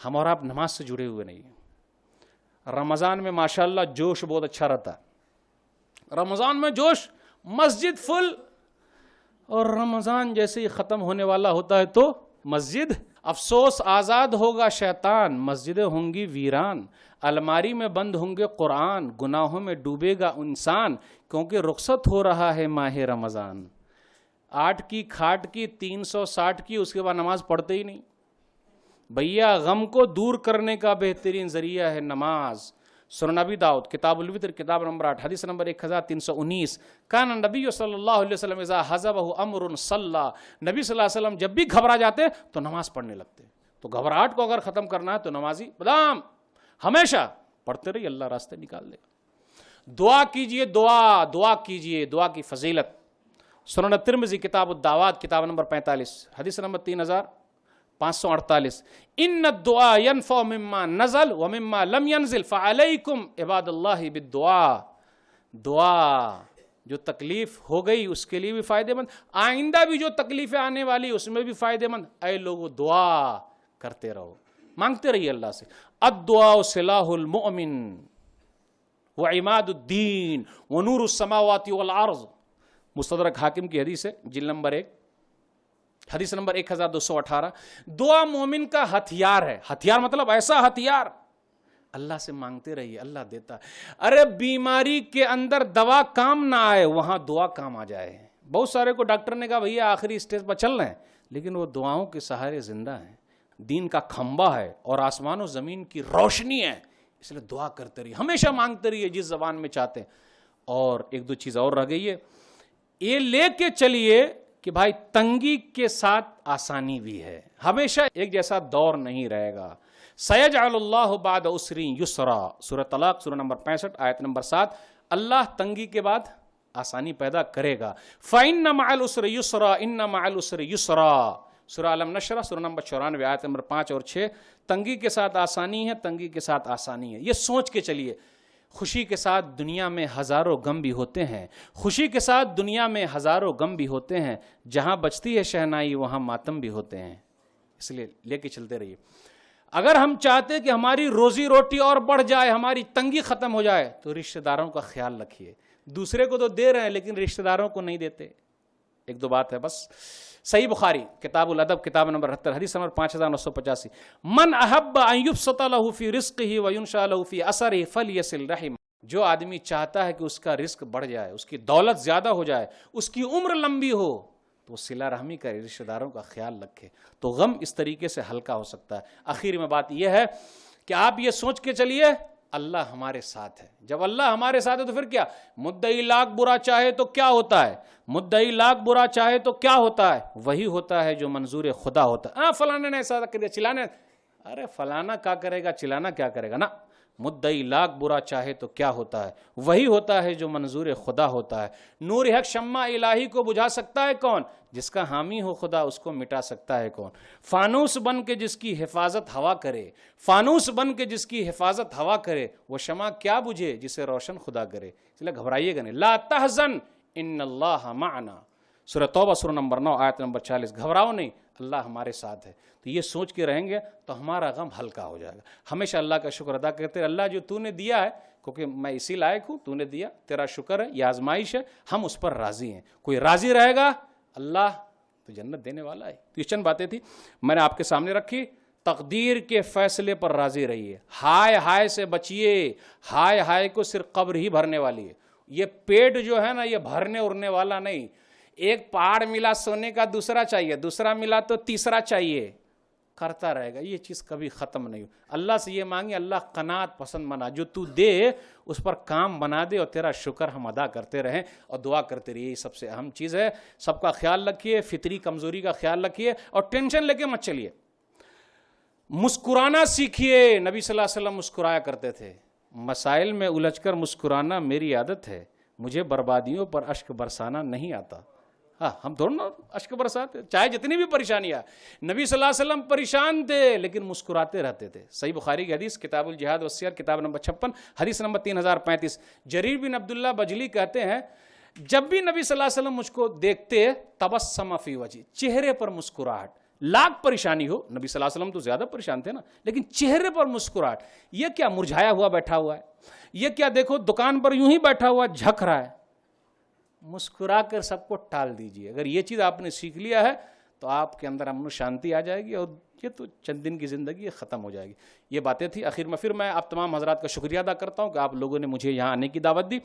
ہم اور آپ نماز سے جڑے ہوئے نہیں ہیں. رمضان میں ماشاءاللہ جوش بہت اچھا رہتا ہے. رمضان میں جوش مسجد فل اور رمضان جیسے ہی ختم ہونے والا ہوتا ہے تو مسجد افسوس آزاد ہوگا شیطان مسجدیں ہوں گی ویران الماری میں بند ہوں گے قرآن گناہوں میں ڈوبے گا انسان کیونکہ رخصت ہو رہا ہے ماہ رمضان. 8 کی کھاٹ کی 360 کی اس کے بعد نماز پڑھتے ہی نہیں. بھیا غم کو دور کرنے کا بہترین ذریعہ ہے نماز. سنن ابی داؤد کتاب الوتر کتاب نمبر 8 حدیث نمبر 1319 کان نبی صلی اللہ علیہ وسلم اذا حزبه امر صلی. نبی صلی اللہ علیہ وسلم جب بھی گھبرا جاتے تو نماز پڑھنے لگتے. تو گھبراہٹ کو اگر ختم کرنا ہے تو نمازی بدام ہمیشہ پڑھتے رہیے اللہ راستے نکال دے. دعا کیجئے دعا کیجئے دعا کی فضیلت. سنن ترمذی کتاب الدعوات کتاب نمبر 45 حدیث نمبر 3548 ان الدعاء ينفع مما نزل ومما لم ينزل فعليكم عباد الله بالدعاء. دعا جو تکلیف ہو گئی اس کے لیے بھی فائدے مند آئندہ بھی جو تکلیفیں آنے والی اس میں بھی فائدے مند. اے لوگو دعا کرتے رہو مانگتے رہیے اللہ سے. الدعاء سلاح المؤمن وعماد الدین ونور السماوات والارض. مستدرک حاکم کی حدیث ہے جلد نمبر 1 حدیث نمبر 1218. دعا مومن کا ہتھیار ہے. ہتھیار مطلب ایسا ہتھیار اللہ سے مانگتے رہیے اللہ دیتا ہے. ارے بیماری کے اندر دوا کام نہ آئے وہاں دعا کام آ جائے. بہت سارے کو ڈاکٹر نے کہا بھیا آخری اسٹیج پر چل رہے ہیں لیکن وہ دعاؤں کے سہارے زندہ ہیں. دین کا کھمبا ہے اور آسمان و زمین کی روشنی ہے. اس لیے دعا کرتے رہیے ہمیشہ مانگتے رہیے جس زبان میں چاہتے ہیں. اور 1-2 چیز اور رہ گئی ہے یہ لے کے چلیے کہ بھائی تنگی کے ساتھ آسانی بھی ہے. ہمیشہ ایک جیسا دور نہیں رہے گا. سیجعل اللہ بعد عسر یسرا سورہ طلاق سورہ نمبر 65 آیت نمبر 7. اللہ تنگی کے بعد آسانی پیدا کرے گا. فإن مع العسر یسرا ان مع العسر یسرا سورہ علم نشرہ سورہ نمبر 94 آیت نمبر 5 اور 6. تنگی کے ساتھ آسانی ہے تنگی کے ساتھ آسانی ہے. یہ سوچ کے چلیے. خوشی کے ساتھ دنیا میں ہزاروں غم بھی ہوتے ہیں. خوشی کے ساتھ دنیا میں ہزاروں غم بھی ہوتے ہیں. جہاں بجتی ہے شہنائی وہاں ماتم بھی ہوتے ہیں. اس لیے لے کے چلتے رہیے. اگر ہم چاہتے کہ ہماری روزی روٹی اور بڑھ جائے ہماری تنگی ختم ہو جائے تو رشتہ داروں کا خیال رکھیے. دوسرے کو تو دے رہے ہیں لیکن رشتہ داروں کو نہیں دیتے. 1-2 بات ہے بس. صحیح بخاری کتاب الادب کتاب نمبر 78 حدیث نمبر 5985 من احب ان یبسط له فی رزقه وینشا له فی اثره فلیصل رحم. جو آدمی چاہتا ہے کہ اس کا رزق بڑھ جائے اس کی دولت زیادہ ہو جائے اس کی عمر لمبی ہو تو وہ صلہ رحمی کرے رشتہ داروں کا خیال رکھے تو غم اس طریقے سے ہلکا ہو سکتا ہے. آخر میں بات یہ ہے کہ آپ یہ سوچ کے چلیے اللہ ہمارے ساتھ ہے. جب اللہ ہمارے ساتھ ہے تو پھر کیا؟ مدعی لاکھ برا چاہے تو کیا ہوتا ہے؟ مدعی لاکھ برا چاہے تو کیا ہوتا ہے؟ وہی ہوتا ہے جو منظور خدا ہوتا ہے. فلانے نے ایسا کر دیا، چلانے، ارے فلانا کیا کرے گا، چلانا کیا کرے گا نا. مدعی لاکھ برا چاہے تو کیا ہوتا ہے؟ وہی ہوتا ہے جو منظور خدا ہوتا ہے. نور حق شمع الہی کو بجھا سکتا ہے کون؟ جس کا حامی ہو خدا. اس کو مٹا سکتا ہے کون؟ فانوس بن کے جس کی حفاظت ہوا کرے، فانوس بن کے جس کی حفاظت ہوا کرے، وہ شمع کیا بجھے جسے روشن خدا کرے. اس لیے گھبرائیے گا نہیں. لا تحزن ان اللہ معنا، سورہ توبہ سورہ نمبر 9 آیت نمبر 40. گھبراؤ نہیں، اللہ ہمارے ساتھ ہے. تو یہ سوچ کے رہیں گے تو ہمارا غم ہلکا ہو جائے گا. ہمیشہ اللہ کا شکر ادا کرتے ہیں. اللہ جو تو نے دیا ہے، کیونکہ میں اسی لائق ہوں، تو نے دیا، تیرا شکر ہے، یہ آزمائش ہے، ہم اس پر راضی ہیں. کوئی راضی رہے گا اللہ تو جنت دینے والا ہے. تو یہ چند باتیں تھی میں نے آپ کے سامنے رکھی. تقدیر کے فیصلے پر راضی رہیے. ہائے ہائے سے بچیے. ہائے ہائے کو صرف قبر ہی بھرنے والی ہے. یہ پیٹ جو ہے نا، یہ بھرنے اڑنے والا نہیں. ایک پہاڑ ملا سونے کا، دوسرا چاہیے، دوسرا ملا تو تیسرا چاہیے، کرتا رہے گا. یہ چیز کبھی ختم نہیں ہو. اللہ سے یہ مانگے، اللہ قناعت پسند بنا، جو تو دے اس پر کام بنا دے، اور تیرا شکر ہم ادا کرتے رہیں اور دعا کرتے رہیے. یہ سب سے اہم چیز ہے. سب کا خیال رکھیے، فطری کمزوری کا خیال رکھیے، اور ٹینشن لے کے مت چلیے. مسکرانا سیکھیے. نبی صلی اللہ علیہ وسلم مسکرایا کرتے تھے. مسائل میں الجھ کر مسکرانا میری عادت ہے، مجھے بربادیوں پر اشک برسانا نہیں آتا. ہاں، ہم دونوں اشک برساتے، چاہے جتنی بھی پریشانی آئے. نبی صلی اللہ علیہ وسلم پریشان تھے لیکن مسکراتے رہتے تھے. صحیح بخاری کی حدیث، کتاب الجہاد والسیر، کتاب نمبر 56، حدیث نمبر 3035. جریر بن عبداللہ بجلی کہتے ہیں، جب بھی نبی صلی اللہ علیہ وسلم مجھ کو دیکھتے، تبسم فی وجہی، چہرے پر مسکراہٹ. لاکھ پریشانی ہو، نبی صلی اللہ علیہ وسلم تو زیادہ پریشان تھے نا، لیکن چہرے پر مسکراہٹ. یہ کیا مرجھایا ہوا بیٹھا ہوا ہے؟ یہ کیا دیکھو دکان پر یوں ہی بیٹھا ہوا جھک رہا ہے؟ مسکرا کر سب کو ٹال دیجیے. اگر یہ چیز آپ نے سیکھ لیا ہے تو آپ کے اندر امن و شانتی آ جائے گی، اور یہ تو چند دن کی زندگی یہ ختم ہو جائے گی. یہ باتیں تھی. آخر میں پھر میں آپ تمام حضرات کا شکریہ ادا کرتا ہوں کہ آپ لوگوں نے مجھے یہاں آنے کی دعوت دی.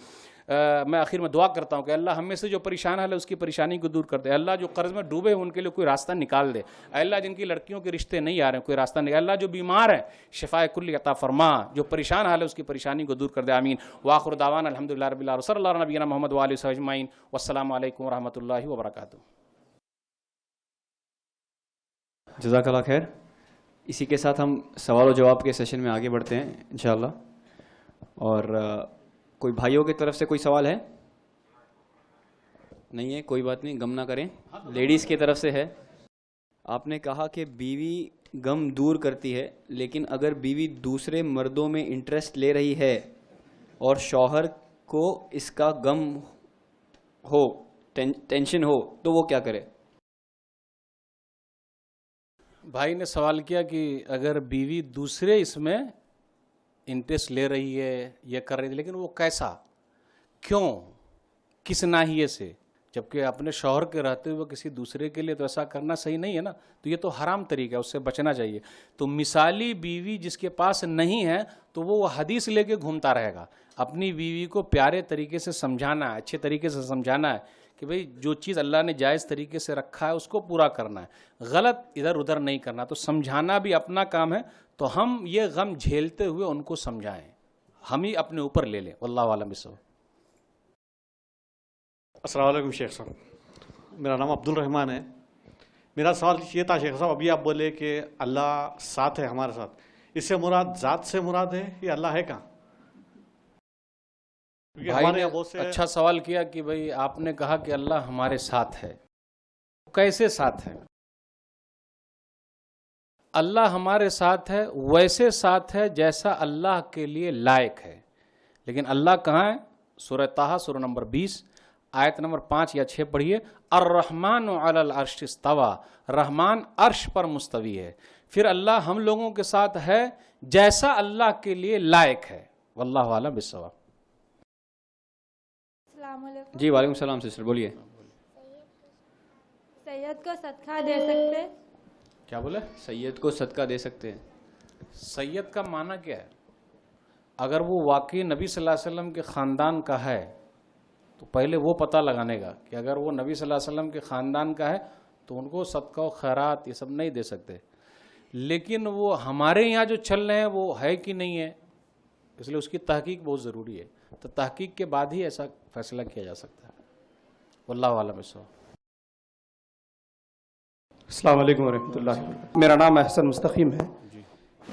میں آخر میں دعا کرتا ہوں کہ اللہ ہم میں سے جو پریشان ہے اس کی پریشانی کو دور کر دے. اللہ جو قرض میں ڈوبے ہیں ان کے لیے کوئی راستہ نکال دے. اللہ جن کی لڑکیوں کے رشتے نہیں آ رہے ہیں کوئی راستہ نکال. اللہ جو بیمار ہیں شفائے کلی عطا فرما. جو پریشان حال ہے اس کی پریشانی کو دور کر دے. آمین. وآخر دعوانا الحمدللہ رب العالمین صلی اللہ علیہ نبینا محمد وآلہ وصحبہ اجمعین. والسلام علیکم ورحمۃ اللہ وبرکاتہ. جزاک اللہ خیر. اسی کے ساتھ ہم سوال و جواب کے سیشن میں آگے بڑھتے ہیں انشاءاللہ. اور کوئی بھائیوں کی طرف سے کوئی سوال ہے؟ نہیں ہے، کوئی بات نہیں، غم نہ کریں. لیڈیز کی طرف سے ہے. آپ نے کہا کہ بیوی غم دور کرتی ہے، لیکن اگر بیوی دوسرے مردوں میں انٹرسٹ لے رہی ہے اور شوہر کو اس کا غم ہو، ٹینشن ہو، تو وہ کیا کرے؟ بھائی نے سوال کیا کہ اگر بیوی دوسرے اس میں انٹرسٹ لے رہی ہے، یہ کر رہی ہے، لیکن وہ کیسا، کیوں، کس ناحیے سے؟ جبکہ اپنے شوہر کے رہتے ہوئے کسی دوسرے کے لیے تو ایسا کرنا صحیح نہیں ہے نا. تو یہ تو حرام طریقہ ہے، اس سے بچنا چاہیے. تو مثالی بیوی جس کے پاس نہیں ہے تو وہ حدیث لے کے گھومتا رہے گا. اپنی بیوی کو پیارے طریقے سے سمجھانا ہے، اچھے طریقے سے سمجھانا ہے کہ بھئی جو چیز اللہ نے جائز طریقے سے رکھا ہے اس کو پورا کرنا ہے، غلط ادھر ادھر نہیں کرنا. تو سمجھانا بھی اپنا کام ہے. تو ہم یہ غم جھیلتے ہوئے ان کو سمجھائیں، ہم ہی اپنے اوپر لے لیں. واللہ اعلم بالصواب. السلام علیکم شیخ صاحب. میرا نام عبد الرحمن ہے. میرا سوال یہ تھا شیخ صاحب، ابھی آپ بولے کہ اللہ ساتھ ہے ہمارے ساتھ، اس سے مراد ذات سے مراد ہے یا اللہ ہے کہاں؟ بھائی نے اچھا سوال کیا کہ بھئی آپ نے کہا کہ اللہ ہمارے ساتھ ہے، کیسے ساتھ ہے؟ اللہ ہمارے ساتھ ہے ویسے ساتھ ہے جیسا اللہ کے لیے لائق ہے. لیکن اللہ کہاں ہے؟ سورہ طٰہٰ سورہ نمبر 20 آیت نمبر 5 یا 6 پڑھیے. الرحمن علی العرش استویٰ، رحمان عرش پر مستوی ہے. پھر اللہ ہم لوگوں کے ساتھ ہے جیسا اللہ کے لیے لائق ہے. واللہ اعلم بالصواب. السلام علیکم. جی وعلیکم السلام سسٹر، بولیے. سید کو صدقہ دے سکتے؟ کیا بولے؟ سید کو صدقہ دے سکتے ہیں. سید کا معنی کیا ہے؟ اگر وہ واقعی نبی صلی اللہ علیہ وسلم کے خاندان کا ہے تو پہلے وہ پتہ لگانے گا کہ اگر وہ نبی صلی اللہ علیہ وسلم کے خاندان کا ہے تو ان کو صدقہ و خیرات یہ سب نہیں دے سکتے. لیکن وہ ہمارے یہاں جو چل رہے ہیں وہ ہے کہ نہیں ہے، اس لیے اس کی تحقیق بہت ضروری ہے. تو تحقیق کے بعد ہی ایسا فیصلہ کیا جا سکتا ہے. واللہ عالم بالصواب. السلام علیکم ورحمۃ اللہ وبرکاتہ. میرا نام احسن مستقیم ہے.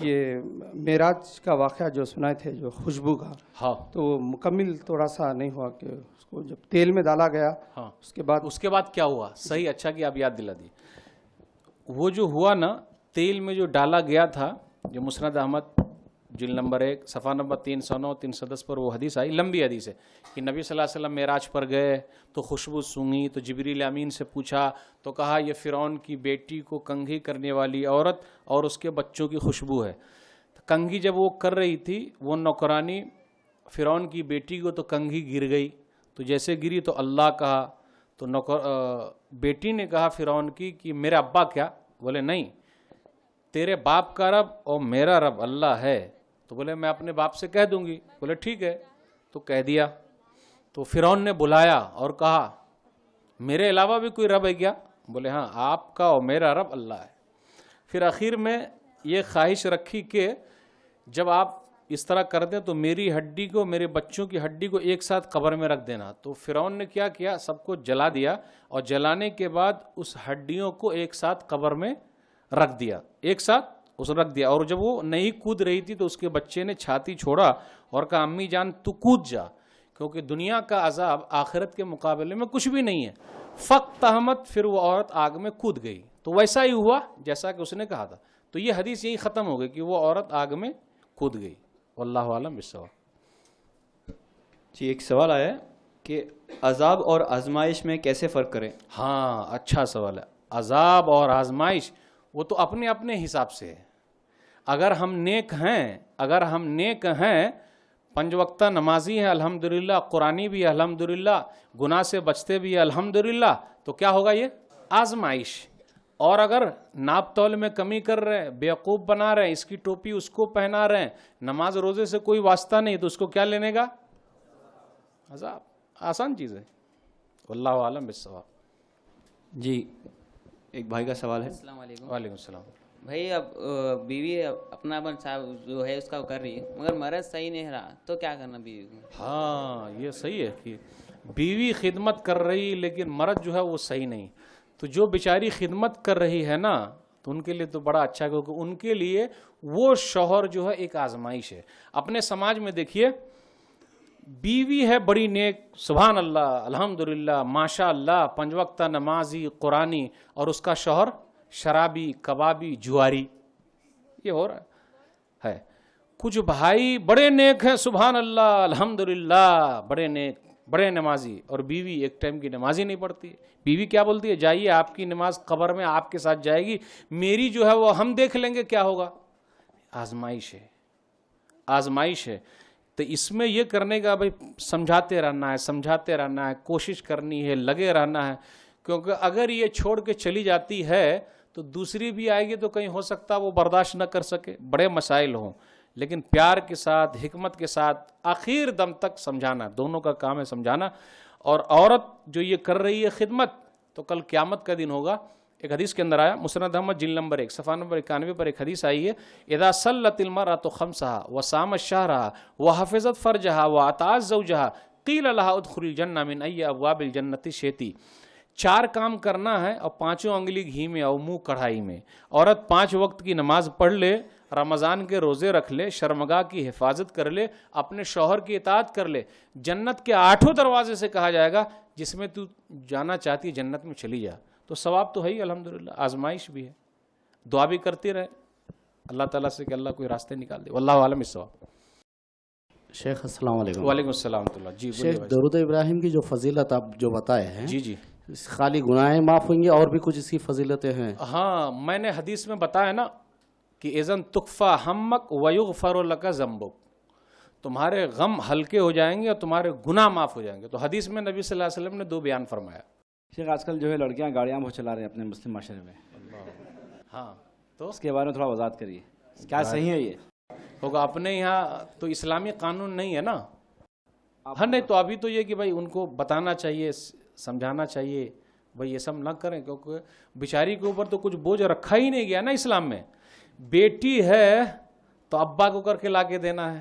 یہ معراج کا واقعہ جو سنائے تھے جو خوشبو کا, ہاں تو وہ مکمل تھوڑا سا نہیں ہوا کہ اس کو جب تیل میں ڈالا گیا ہاں اس کے بعد کیا ہوا؟ صحیح, اچھا کہ آپ یاد دلا دی. وہ جو ہوا نا, تیل میں جو ڈالا گیا تھا, جو مسند احمد جلد نمبر 1 صفحہ نمبر 309 310 پر وہ حدیث آئی, لمبی حدیث ہے کہ نبی صلی اللہ علیہ وسلم معراج پر گئے تو خوشبو سونگی, تو جبریل امین سے پوچھا تو کہا یہ فرعون کی بیٹی کو کنگھی کرنے والی عورت اور اس کے بچوں کی خوشبو ہے. کنگھی جب وہ کر رہی تھی وہ نوکرانی فرعون کی بیٹی کو, تو کنگھی گر گئی, تو جیسے گری تو اللہ کہا, تو بیٹی نے کہا فرعون کی کہ میرے ابا کیا؟ بولے نہیں, تیرے باپ کا رب اور میرا رب اللہ ہے. تو بولے میں اپنے باپ سے کہہ دوں گی. بولے ٹھیک ہے, تو کہہ دیا. تو فرعون نے بلایا اور کہا میرے علاوہ بھی کوئی رب ہے کیا؟ بولے ہاں, آپ کا اور میرا رب اللہ ہے. پھر آخر میں یہ خواہش رکھی کہ جب آپ اس طرح کر دیں تو میری ہڈی کو, میرے بچوں کی ہڈی کو ایک ساتھ قبر میں رکھ دینا. تو فرعون نے کیا کیا, سب کو جلا دیا, اور جلانے کے بعد اس ہڈیوں کو ایک ساتھ قبر میں رکھ دیا, ایک ساتھ اس رکھ دیا. اور جب وہ نہیں کود رہی تھی تو اس کے بچے نے چھاتی چھوڑا اور کہا امی جان تو کود جا, کیونکہ دنیا کا عذاب آخرت کے مقابلے میں کچھ بھی نہیں ہے. فقط احمد, پھر وہ عورت آگ میں کود گئی. تو ویسا ہی ہوا جیسا کہ اس نے کہا تھا. تو یہ حدیث یہی ختم ہو گئی کہ وہ عورت آگ میں کود گئی. واللہ عالم بالصواب. جی ایک سوال آیا ہے کہ عذاب اور آزمائش میں کیسے فرق کریں؟ ہاں اچھا سوال ہے. عذاب اور آزمائش وہ تو اپنے اپنے حساب سے ہے. اگر ہم نیک ہیں, 5 وقتہ نمازی ہیں الحمدللہ, قرآنی بھی الحمدللہ, گناہ سے بچتے بھی الحمدللہ, تو کیا ہوگا یہ آزمائش. اور اگر ناپ تول میں کمی کر رہے ہیں, بیوقوف بنا رہے ہیں, اس کی ٹوپی اس کو پہنا رہے ہیں, نماز روزے سے کوئی واسطہ نہیں, تو اس کو کیا لینے گا؟ عذاب. آسان چیز ہے. واللہ عالم بالصواب. جی ایک بھائی کا سوال ہے. السلام علیکم. وعلیکم السلام. بھائی اب بیوی اپنا جو ہے اس کا کر رہی ہے, مگر مرض صحیح نہیں رہا, تو کیا کرنا بیوی کو؟ ہاں یہ صحیح ہے کہ بیوی خدمت کر رہی لیکن مرد جو ہے وہ صحیح نہیں. تو جو بیچاری خدمت کر رہی ہے نا, تو ان کے لیے تو بڑا اچھا, کیونکہ ان کے لیے وہ شوہر جو ہے ایک آزمائش ہے. اپنے سماج میں دیکھیے, بیوی ہے بڑی نیک, سبحان اللہ الحمدللہ ماشاء اللہ, 5 وقتہ نمازی قرآنی, اور اس کا شوہر شرابی, کبابی, جواری. یہ ہو رہا ہے. کچھ بھائی بڑے نیک ہیں سبحان اللہ الحمدللہ, بڑے نیک, بڑے نمازی, اور بیوی ایک ٹائم کی نمازی نہیں پڑھتی. بیوی کیا بولتی ہے, جائیے آپ کی نماز قبر میں آپ کے ساتھ جائے گی, میری جو ہے وہ ہم دیکھ لیں گے کیا ہوگا. آزمائش ہے, آزمائش ہے. تو اس میں یہ کرنے کا بھائی سمجھاتے رہنا ہے, کوشش کرنی ہے, لگے رہنا ہے. کیونکہ اگر یہ چھوڑ کے چلی جاتی ہے تو دوسری بھی آئے گی, تو کہیں ہو سکتا وہ برداشت نہ کر سکے, بڑے مسائل ہوں. لیکن پیار کے ساتھ, حکمت کے ساتھ آخر دم تک سمجھانا, دونوں کا کام ہے سمجھانا. اور عورت جو یہ کر رہی ہے خدمت, تو کل قیامت کا دن ہوگا. ایک حدیث کے اندر آیا, مسند احمد جلد نمبر 1 صفحہ نمبر 91 پر ایک حدیث آئی ہے, اذا صلت المرأة خمسها وصامت شهرها وحفظت فرجها واطاعت زوجها قیل لها ادخلی الجنہ من ای ابواب الجنت شئتی. 4 کام کرنا ہے, اور 5 انگلی گھی میں اور منہ کڑھائی میں. عورت 5 وقت کی نماز پڑھ لے, رمضان کے روزے رکھ لے, شرمگاہ کی حفاظت کر لے, اپنے شوہر کی اطاعت کر لے, جنت کے 8 دروازے سے کہا جائے گا جس میں تو جانا چاہتی ہے جنت میں چلی جا. تو ثواب تو ہے ہی الحمدللہ, آزمائش بھی ہے. دعا بھی کرتے رہے اللہ تعالیٰ سے کہ اللہ کوئی راستے نکال دے. واللہ عالم الصواب. شیخ السلام علیکم. وعلیکم السلام ورحمۃ اللہ. جی شیخ, درود ابراہیم کی جو فضیلت آپ جو بتائے ہیں, جی جی, خالی گناہیں معاف ہوئیں گے اور بھی کچھ اس کی فضیلتیں ہیں؟ ہاں میں نے حدیث میں بتایا نا کہ اذن تکفا ہمک ویغفر لک ذنبک, تمہارے غم ہلکے ہو جائیں گے اور تمہارے گناہ معاف ہو جائیں گے. تو حدیث میں نبی صلی اللہ علیہ وسلم نے 2 بیان فرمایا. شیخ آج کل جو ہے لڑکیاں گاڑیاں بہت چلا رہے ہیں اپنے مسلم معاشرے میں, ہاں تو اس کے بارے میں تھوڑا وضاحت کریے, کیا صحیح ہے یہ؟ ہوگا اپنے یہاں تو اسلامی قانون نہیں ہے نا. ہاں نہیں تو ابھی تو یہ کہ بھائی ان کو بتانا چاہیے, سمجھانا چاہیے بھائی یہ سب نہ کریں, کیونکہ بیچاری کے اوپر تو کچھ بوجھ رکھا ہی نہیں گیا نا اسلام میں. بیٹی ہے تو ابا کو کر کے لا کے دینا ہے,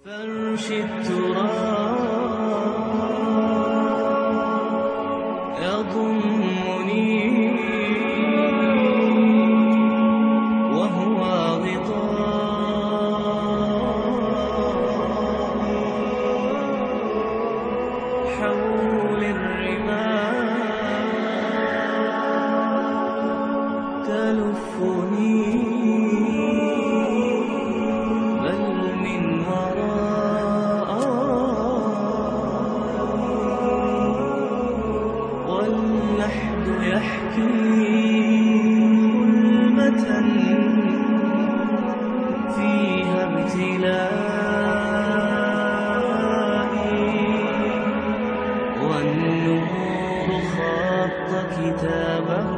فرش التراب يضمني وهو غطاء حول الرمال تلفني بل من واللحد يحكي ظلمة فيها ابتلائي والنور خاط كتابه